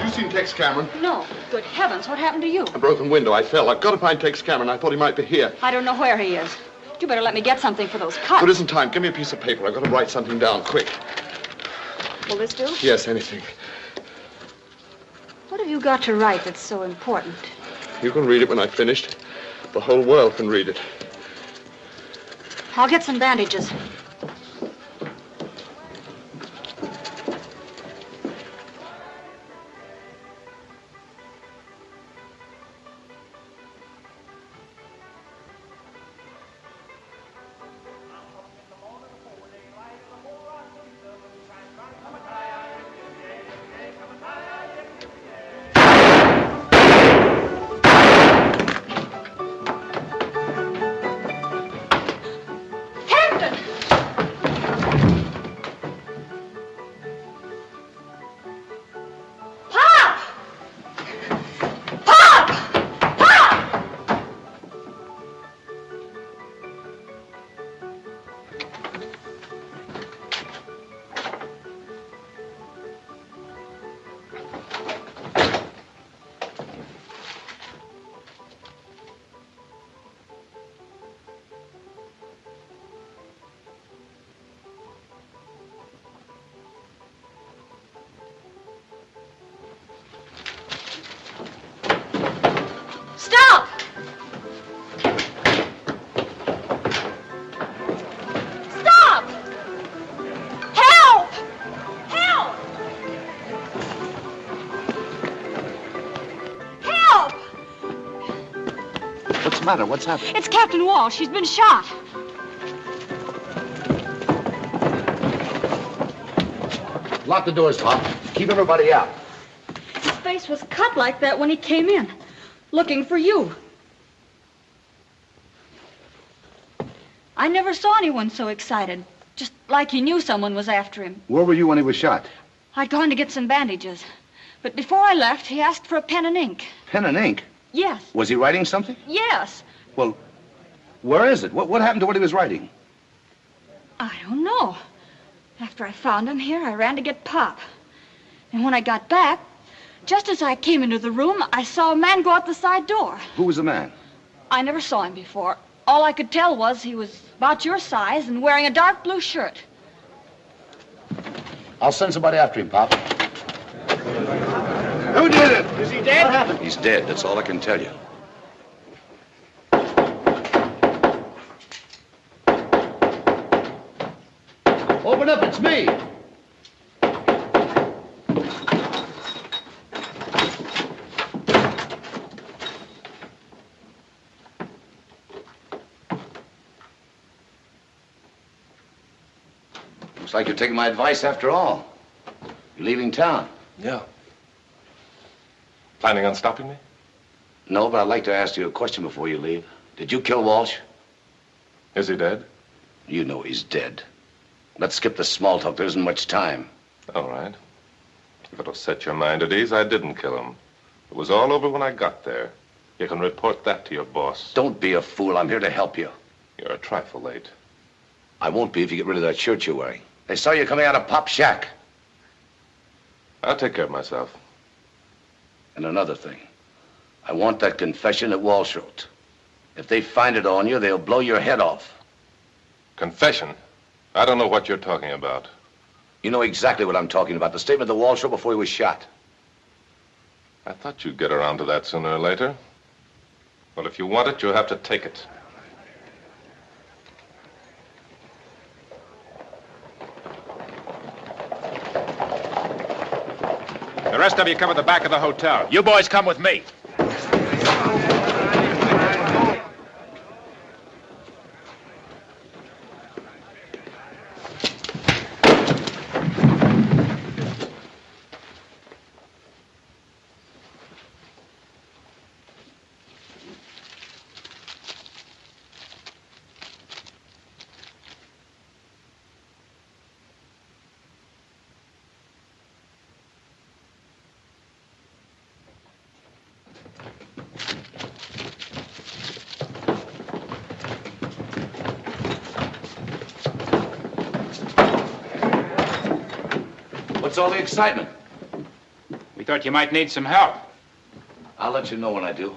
You seen Tex Cameron? No. Good heavens, what happened to you? A broken window. I fell. I've got to find Tex Cameron. I thought he might be here. I don't know where he is. You better let me get something for those cuts. There isn't time. Give me a piece of paper. I've got to write something down, quick. Will this do? Yes, anything. What have you got to write that's so important? You can read it when I've finished. The whole world can read it. I'll get some bandages. What's the matter? What's happened? It's Captain Walsh. He's been shot. Lock the doors, Pop. Keep everybody out. His face was cut like that when he came in, looking for you. I never saw anyone so excited, just like he knew someone was after him. Where were you when he was shot? I'd gone to get some bandages, but before I left, he asked for a pen and ink. Pen and ink? Yes. Was he writing something? Yes. Well, where is it? What happened to what he was writing? I don't know. After I found him here, I ran to get Pop. And when I got back, just as I came into the room, I saw a man go out the side door. Who was the man? I never saw him before. All I could tell was he was about your size and wearing a dark blue shirt. I'll send somebody after him, Pop. Who did it? Is he dead? He's dead. That's all I can tell you. Open up, it's me. Looks like you're taking my advice after all. You're leaving town. Yeah. Planning on stopping me? No, but I'd like to ask you a question before you leave. Did you kill Walsh? Is he dead? You know he's dead. Let's skip the small talk. There isn't much time. All right. If it'll set your mind at ease, I didn't kill him. It was all over when I got there. You can report that to your boss. Don't be a fool. I'm here to help you. You're a trifle late. I won't be if you get rid of that shirt you're wearing. They saw you coming out of Pop's shack. I'll take care of myself. And another thing. I want that confession that Walsh wrote. If they find it on you, they'll blow your head off. Confession? I don't know what you're talking about. You know exactly what I'm talking about. The statement that Walsh wrote before he was shot. I thought you'd get around to that sooner or later. Well, if you want it, you'll have to take it. The rest of you come at the back of the hotel. You boys come with me. What's all the excitement? We thought you might need some help. I'll let you know when I do.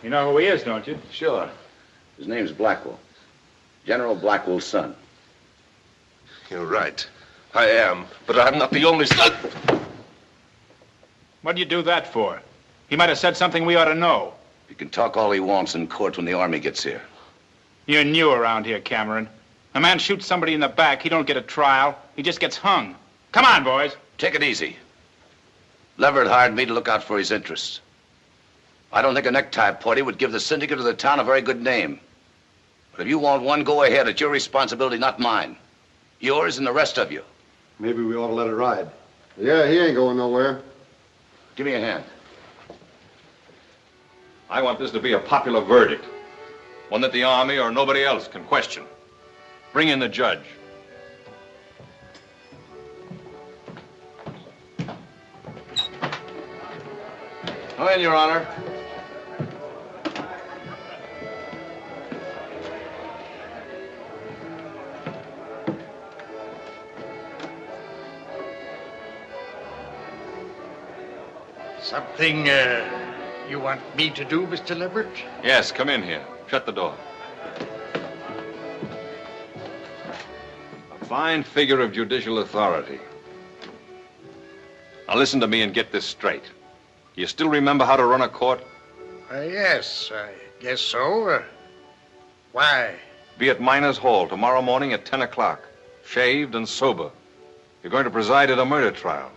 You know who he is, don't you? Sure. His name's Blackwell. General Blackwell's son. You're right. I am, but I'm not the only son. What'd you do that for? He might have said something we ought to know. He can talk all he wants in court when the army gets here. You're new around here, Cameron. A man shoots somebody in the back, he don't get a trial. He just gets hung. Come on, boys. Take it easy. Leverett hired me to look out for his interests. I don't think a necktie party would give the syndicate of the town a very good name. But if you want one, go ahead. It's your responsibility, not mine. Yours and the rest of you. Maybe we ought to let it ride. Yeah, he ain't going nowhere. Give me a hand. I want this to be a popular verdict. One that the Army or nobody else can question. Bring in the judge. Come in, Your Honor. Something you want me to do, Mr. Leverett? Yes, come in here. Shut the door. A fine figure of judicial authority. Now listen to me and get this straight. You still remember how to run a court? Yes, I guess so. Why? Be at Miners Hall tomorrow morning at 10 o'clock. Shaved and sober. You're going to preside at a murder trial.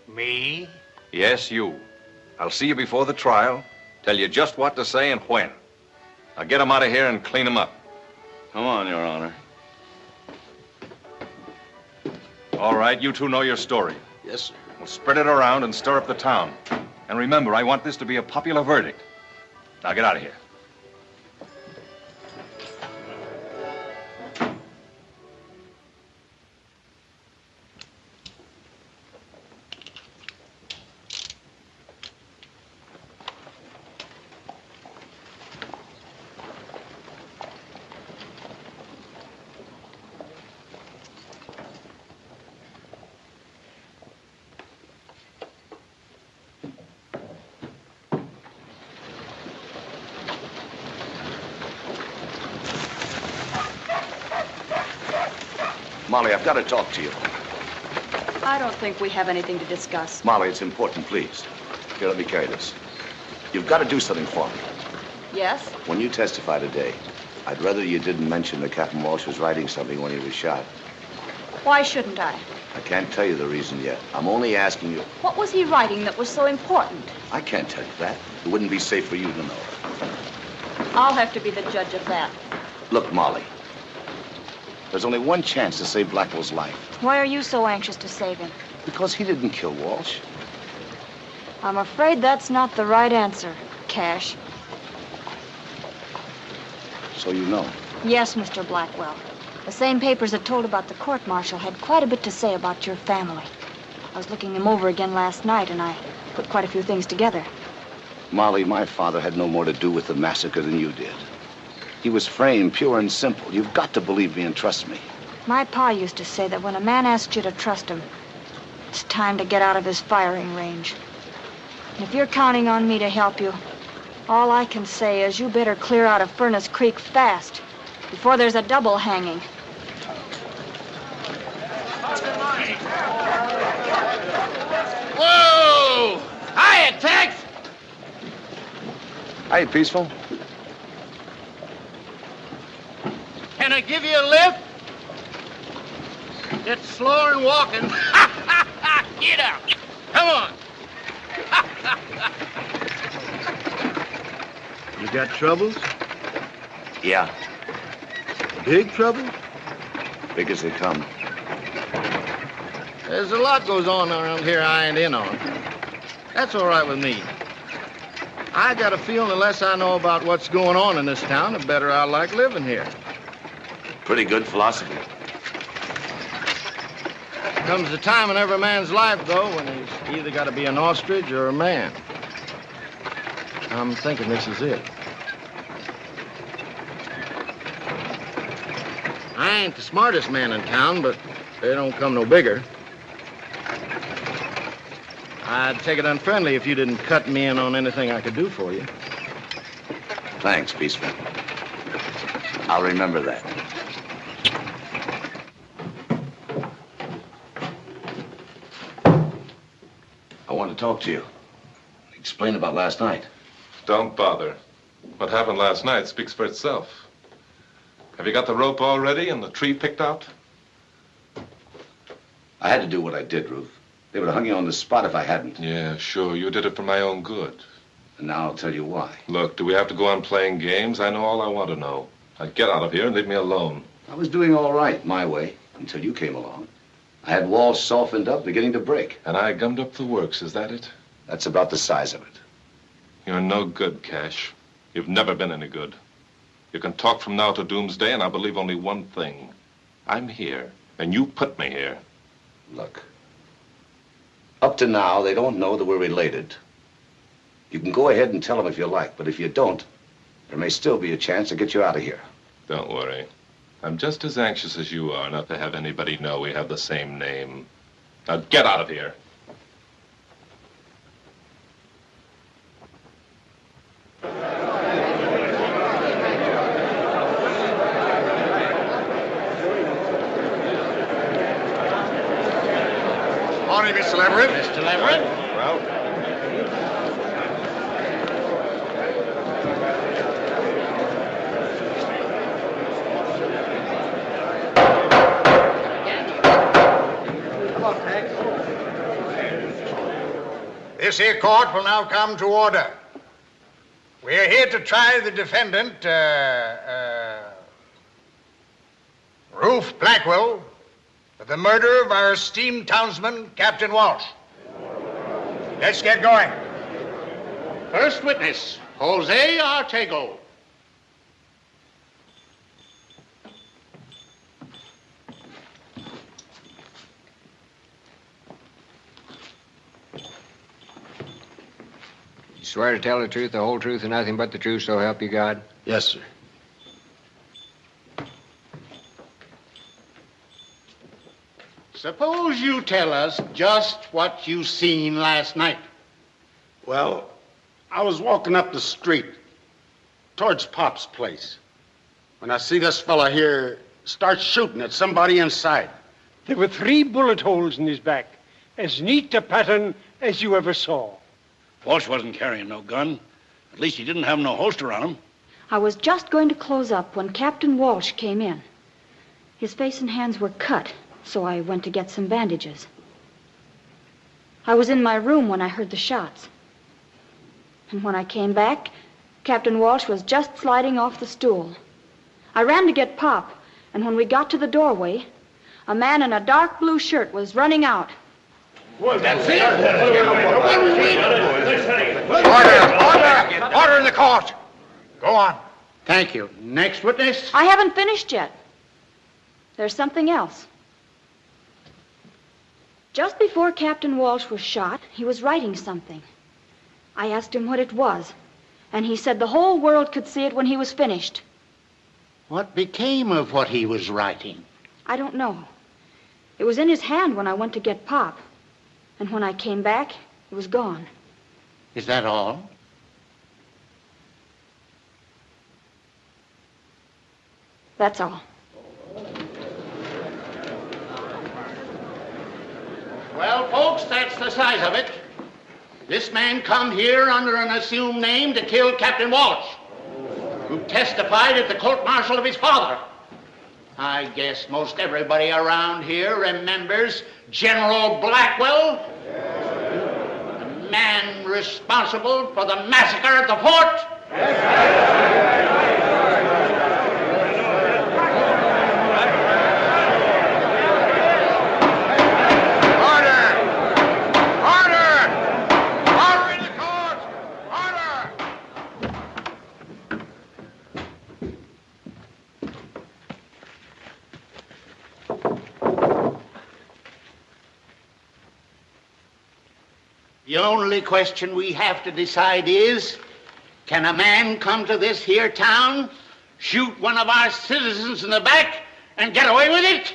Me? Yes, you. I'll see you before the trial, tell you just what to say and when. Now get him out of here and clean him up. Come on, Your Honor. All right, you two know your story. Yes, sir. We'll spread it around and stir up the town. And remember, I want this to be a popular verdict. Now get out of here. Molly, I've got to talk to you. I don't think we have anything to discuss. Molly, it's important, please. Here, let me carry this. You've got to do something for me. Yes? When you testify today, I'd rather you didn't mention that Captain Walsh was writing something when he was shot. Why shouldn't I? I can't tell you the reason yet. I'm only asking you. What was he writing that was so important? I can't tell you that. It wouldn't be safe for you to know. I'll have to be the judge of that. Look, Molly. There's only one chance to save Blackwell's life. Why are you so anxious to save him? Because he didn't kill Walsh. I'm afraid that's not the right answer, Cash. So you know. Yes, Mr. Blackwell. The same papers that told about the court-martial had quite a bit to say about your family. I was looking them over again last night, and I put quite a few things together. Molly, my father had no more to do with the massacre than you did. He was framed pure and simple. You've got to believe me and trust me. My pa used to say that when a man asks you to trust him, it's time to get out of his firing range. And if you're counting on me to help you, all I can say is you better clear out of Furnace Creek fast, before there's a double hanging. Whoa! Hiya, Tex! Hey, Peaceful. Can I give you a lift? It's slower than walking. Get out. Come on. You got troubles? Yeah, Big trouble? big as they come. There's a lot goes on around here I ain't in on. That's all right with me. I got a feeling the less I know about what's going on in this town, the better I like living here. Pretty good philosophy. Comes a time in every man's life, though, when he's either got to be an ostrich or a man. I'm thinking this is it. I ain't the smartest man in town, but they don't come no bigger. I'd take it unfriendly if you didn't cut me in on anything I could do for you. Thanks, Peaceful. I'll remember that. I want to talk to you. Explain about last night. Don't bother. What happened last night speaks for itself. Have you got the rope all ready and the tree picked out? I had to do what I did, Ruth. They would have hung you on the spot if I hadn't. Yeah, sure. You did it for my own good. And now I'll tell you why. Look, do we have to go on playing games? I know all I want to know. Now get out of here and leave me alone. I was doing all right, my way, until you came along. I had walls softened up, beginning to break. And I gummed up the works, is that it? That's about the size of it. You're no good, Cash. You've never been any good. You can talk from now to doomsday, and I believe only one thing. I'm here, and you put me here. Look, up to now, they don't know that we're related. You can go ahead and tell them if you like, but if you don't, there may still be a chance to get you out of here. Don't worry. I'm just as anxious as you are not to have anybody know we have the same name. Now get out of here. Morning, Mr. Leverett. Mr. Leverett? Well, this here court will now come to order. We are here to try the defendant, Ruth Blackwell, for the murder of our esteemed townsman, Captain Walsh. Let's get going. First witness, Jose Artego. You swear to tell the truth, the whole truth, and nothing but the truth, so help you God? Yes, sir. Suppose you tell us just what you seen last night. well, I was walking up the street towards Pop's place when I see this fella here start shooting at somebody inside. There were 3 bullet holes in his back, as neat a pattern as you ever saw. Walsh wasn't carrying no gun. At least he didn't have no holster on him. I was just going to close up when Captain Walsh came in. His face and hands were cut, so I went to get some bandages. I was in my room when I heard the shots. And when I came back, Captain Walsh was just sliding off the stool. I ran to get Pop, and when we got to the doorway, a man in a dark blue shirt was running out. That's it. Order in the court. Go on. Thank you. Next witness. I haven't finished yet. There's something else. Just before Captain Walsh was shot, he was writing something. I asked him what it was, and he said the whole world could see it when he was finished. What became of what he was writing? I don't know. It was in his hand when I went to get Pop. And when I came back, it was gone. Is that all? That's all. Well, folks, that's the size of it. This man come here under an assumed name to kill Captain Walsh, who testified at the court-martial of his father. I guess most everybody around here remembers General Blackwell, the man responsible for the massacre at the fort. The only question we have to decide is, can a man come to this here town, shoot one of our citizens in the back, and get away with it?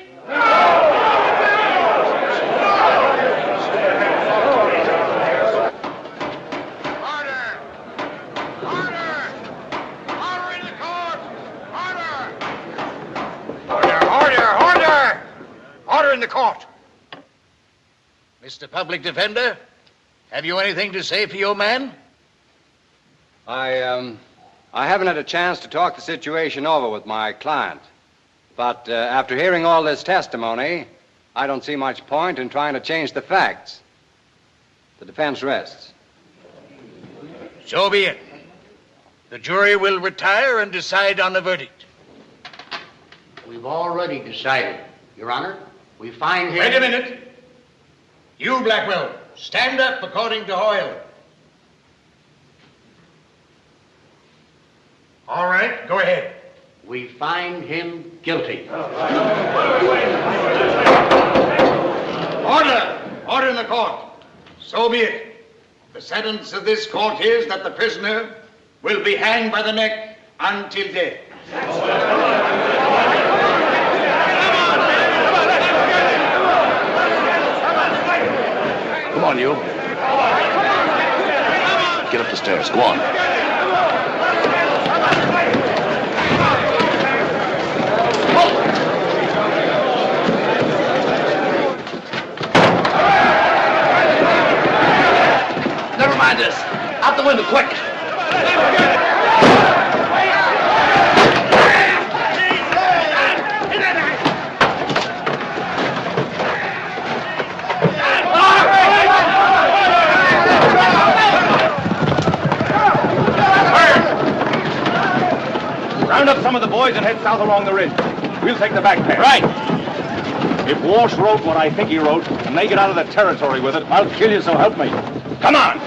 Order in the court. Mr. Public Defender, have you anything to say for your man? I haven't had a chance to talk the situation over with my client. But after hearing all this testimony, I don't see much point in trying to change the facts. The defense rests. So be it. The jury will retire and decide on the verdict. We've already decided, Your Honor. We find him... Wait a minute. You, Blackwell, stand up according to Hoyle. All right, go ahead. We find him guilty. Order! Order in the court. So be it. The sentence of this court is that the prisoner will be hanged by the neck until death. Come on, you. Get up the stairs. Go on. Never mind this. Out the window, quick. Round up some of the boys and head south along the ridge. We'll take the back path. Right. If Walsh wrote what I think he wrote, and they get out of the territory with it, I'll kill you, so help me. Come on!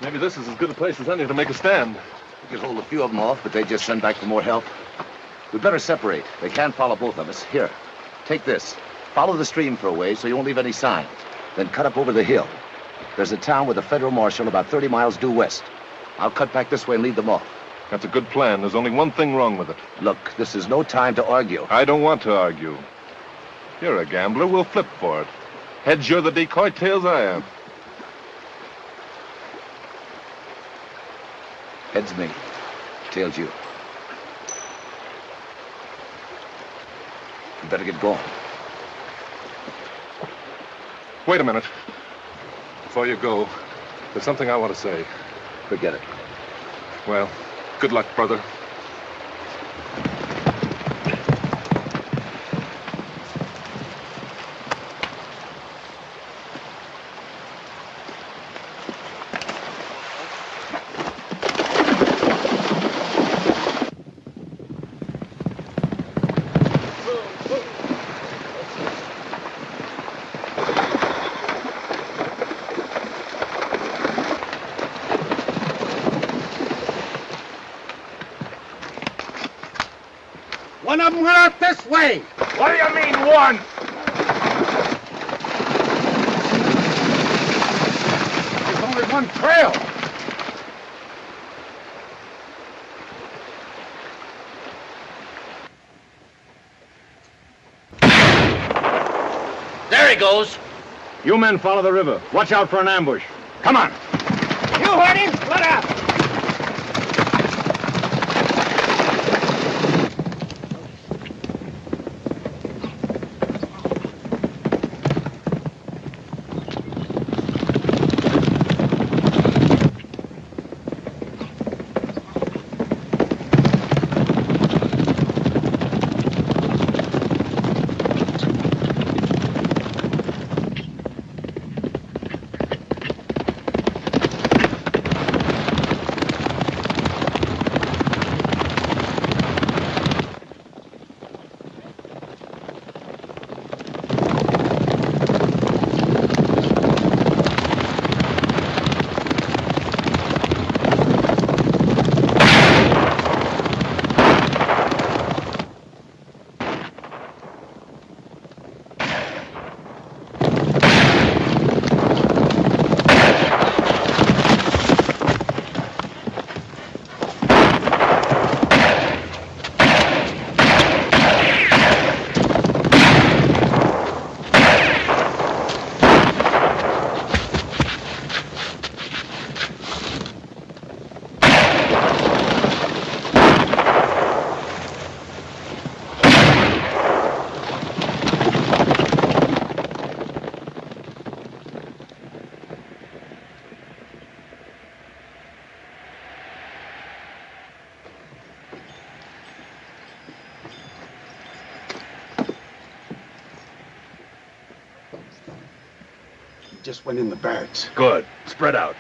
Maybe this is as good a place as any to make a stand. We could hold a few of them off, but they just send back for more help. We'd better separate. They can't follow both of us. Here, take this. Follow the stream for a way so you won't leave any sign. Then cut up over the hill. There's a town with a federal marshal about 30 miles due west. I'll cut back this way and lead them off. That's a good plan. There's only one thing wrong with it. Look, this is no time to argue. I don't want to argue. You're a gambler. We'll flip for it. Heads, you're the decoy. Tails, I am. Heads me. Tails you. You better get going. Wait a minute. Before you go, there's something I want to say. Forget it. Well, good luck, brother. One of them went out this way. What do you mean, one? There's only one trail. There he goes. You men follow the river. Watch out for an ambush. Come on. You heard him. Let out. Just went in the barracks. Good. Spread out.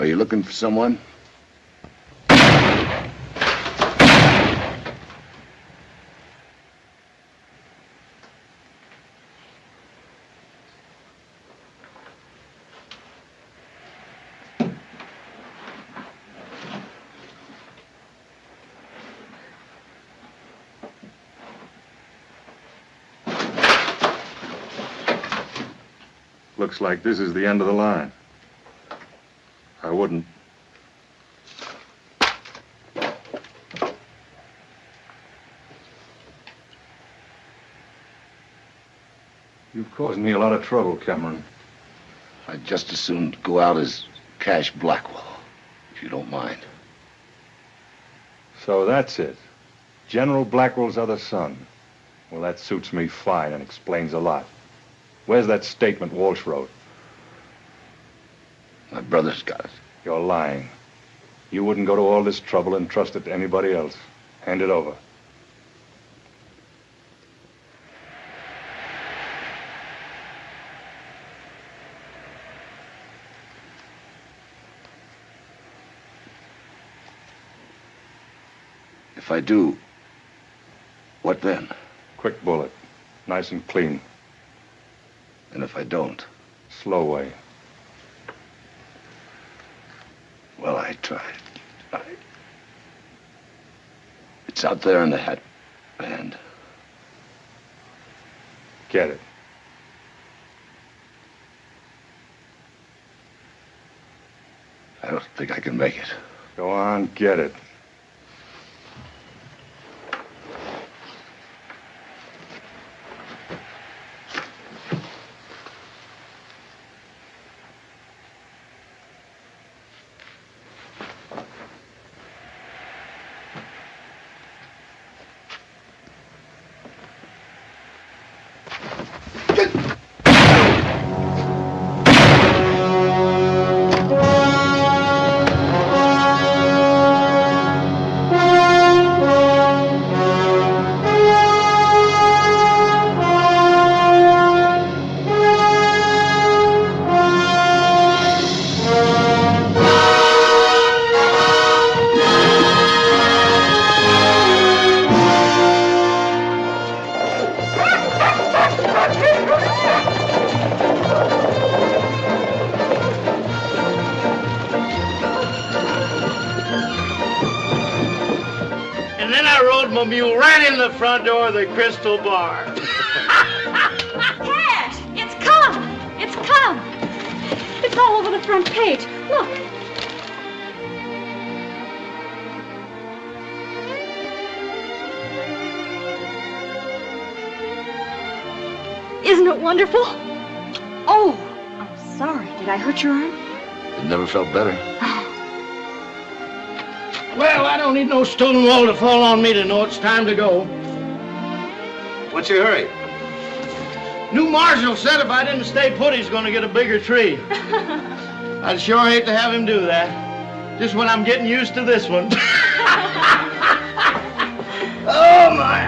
you looking for someone? Looks like this is the end of the line. I wouldn't. You've caused me a lot of trouble, Cameron. I'd just as soon go out as Cash Blackwell, if you don't mind. So that's it. General Blackwell's other son. Well, that suits me fine and explains a lot. Where's that statement Walsh wrote? My brother's got it. You're lying. You wouldn't go to all this trouble and trust it to anybody else. Hand it over. If I do, what then? Quick bullet. Nice and clean. And if I don't? Slow way. Well, I tried. It's out there in the hat band. Get it. I don't think I can make it. Go on, get it. And then I rode my mule right in the front door of the Crystal Bar. Cash! It's come! It's come! It's all over the front page. Look. Isn't it wonderful? Oh, I'm sorry. Did I hurt your arm? It never felt better. Well, I don't need no stone wall to fall on me to know it's time to go. What's your hurry? New marshal said if I didn't stay put, he's going to get a bigger tree. I'd sure hate to have him do that. Just when I'm getting used to this one. Oh, my.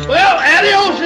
Well, adios.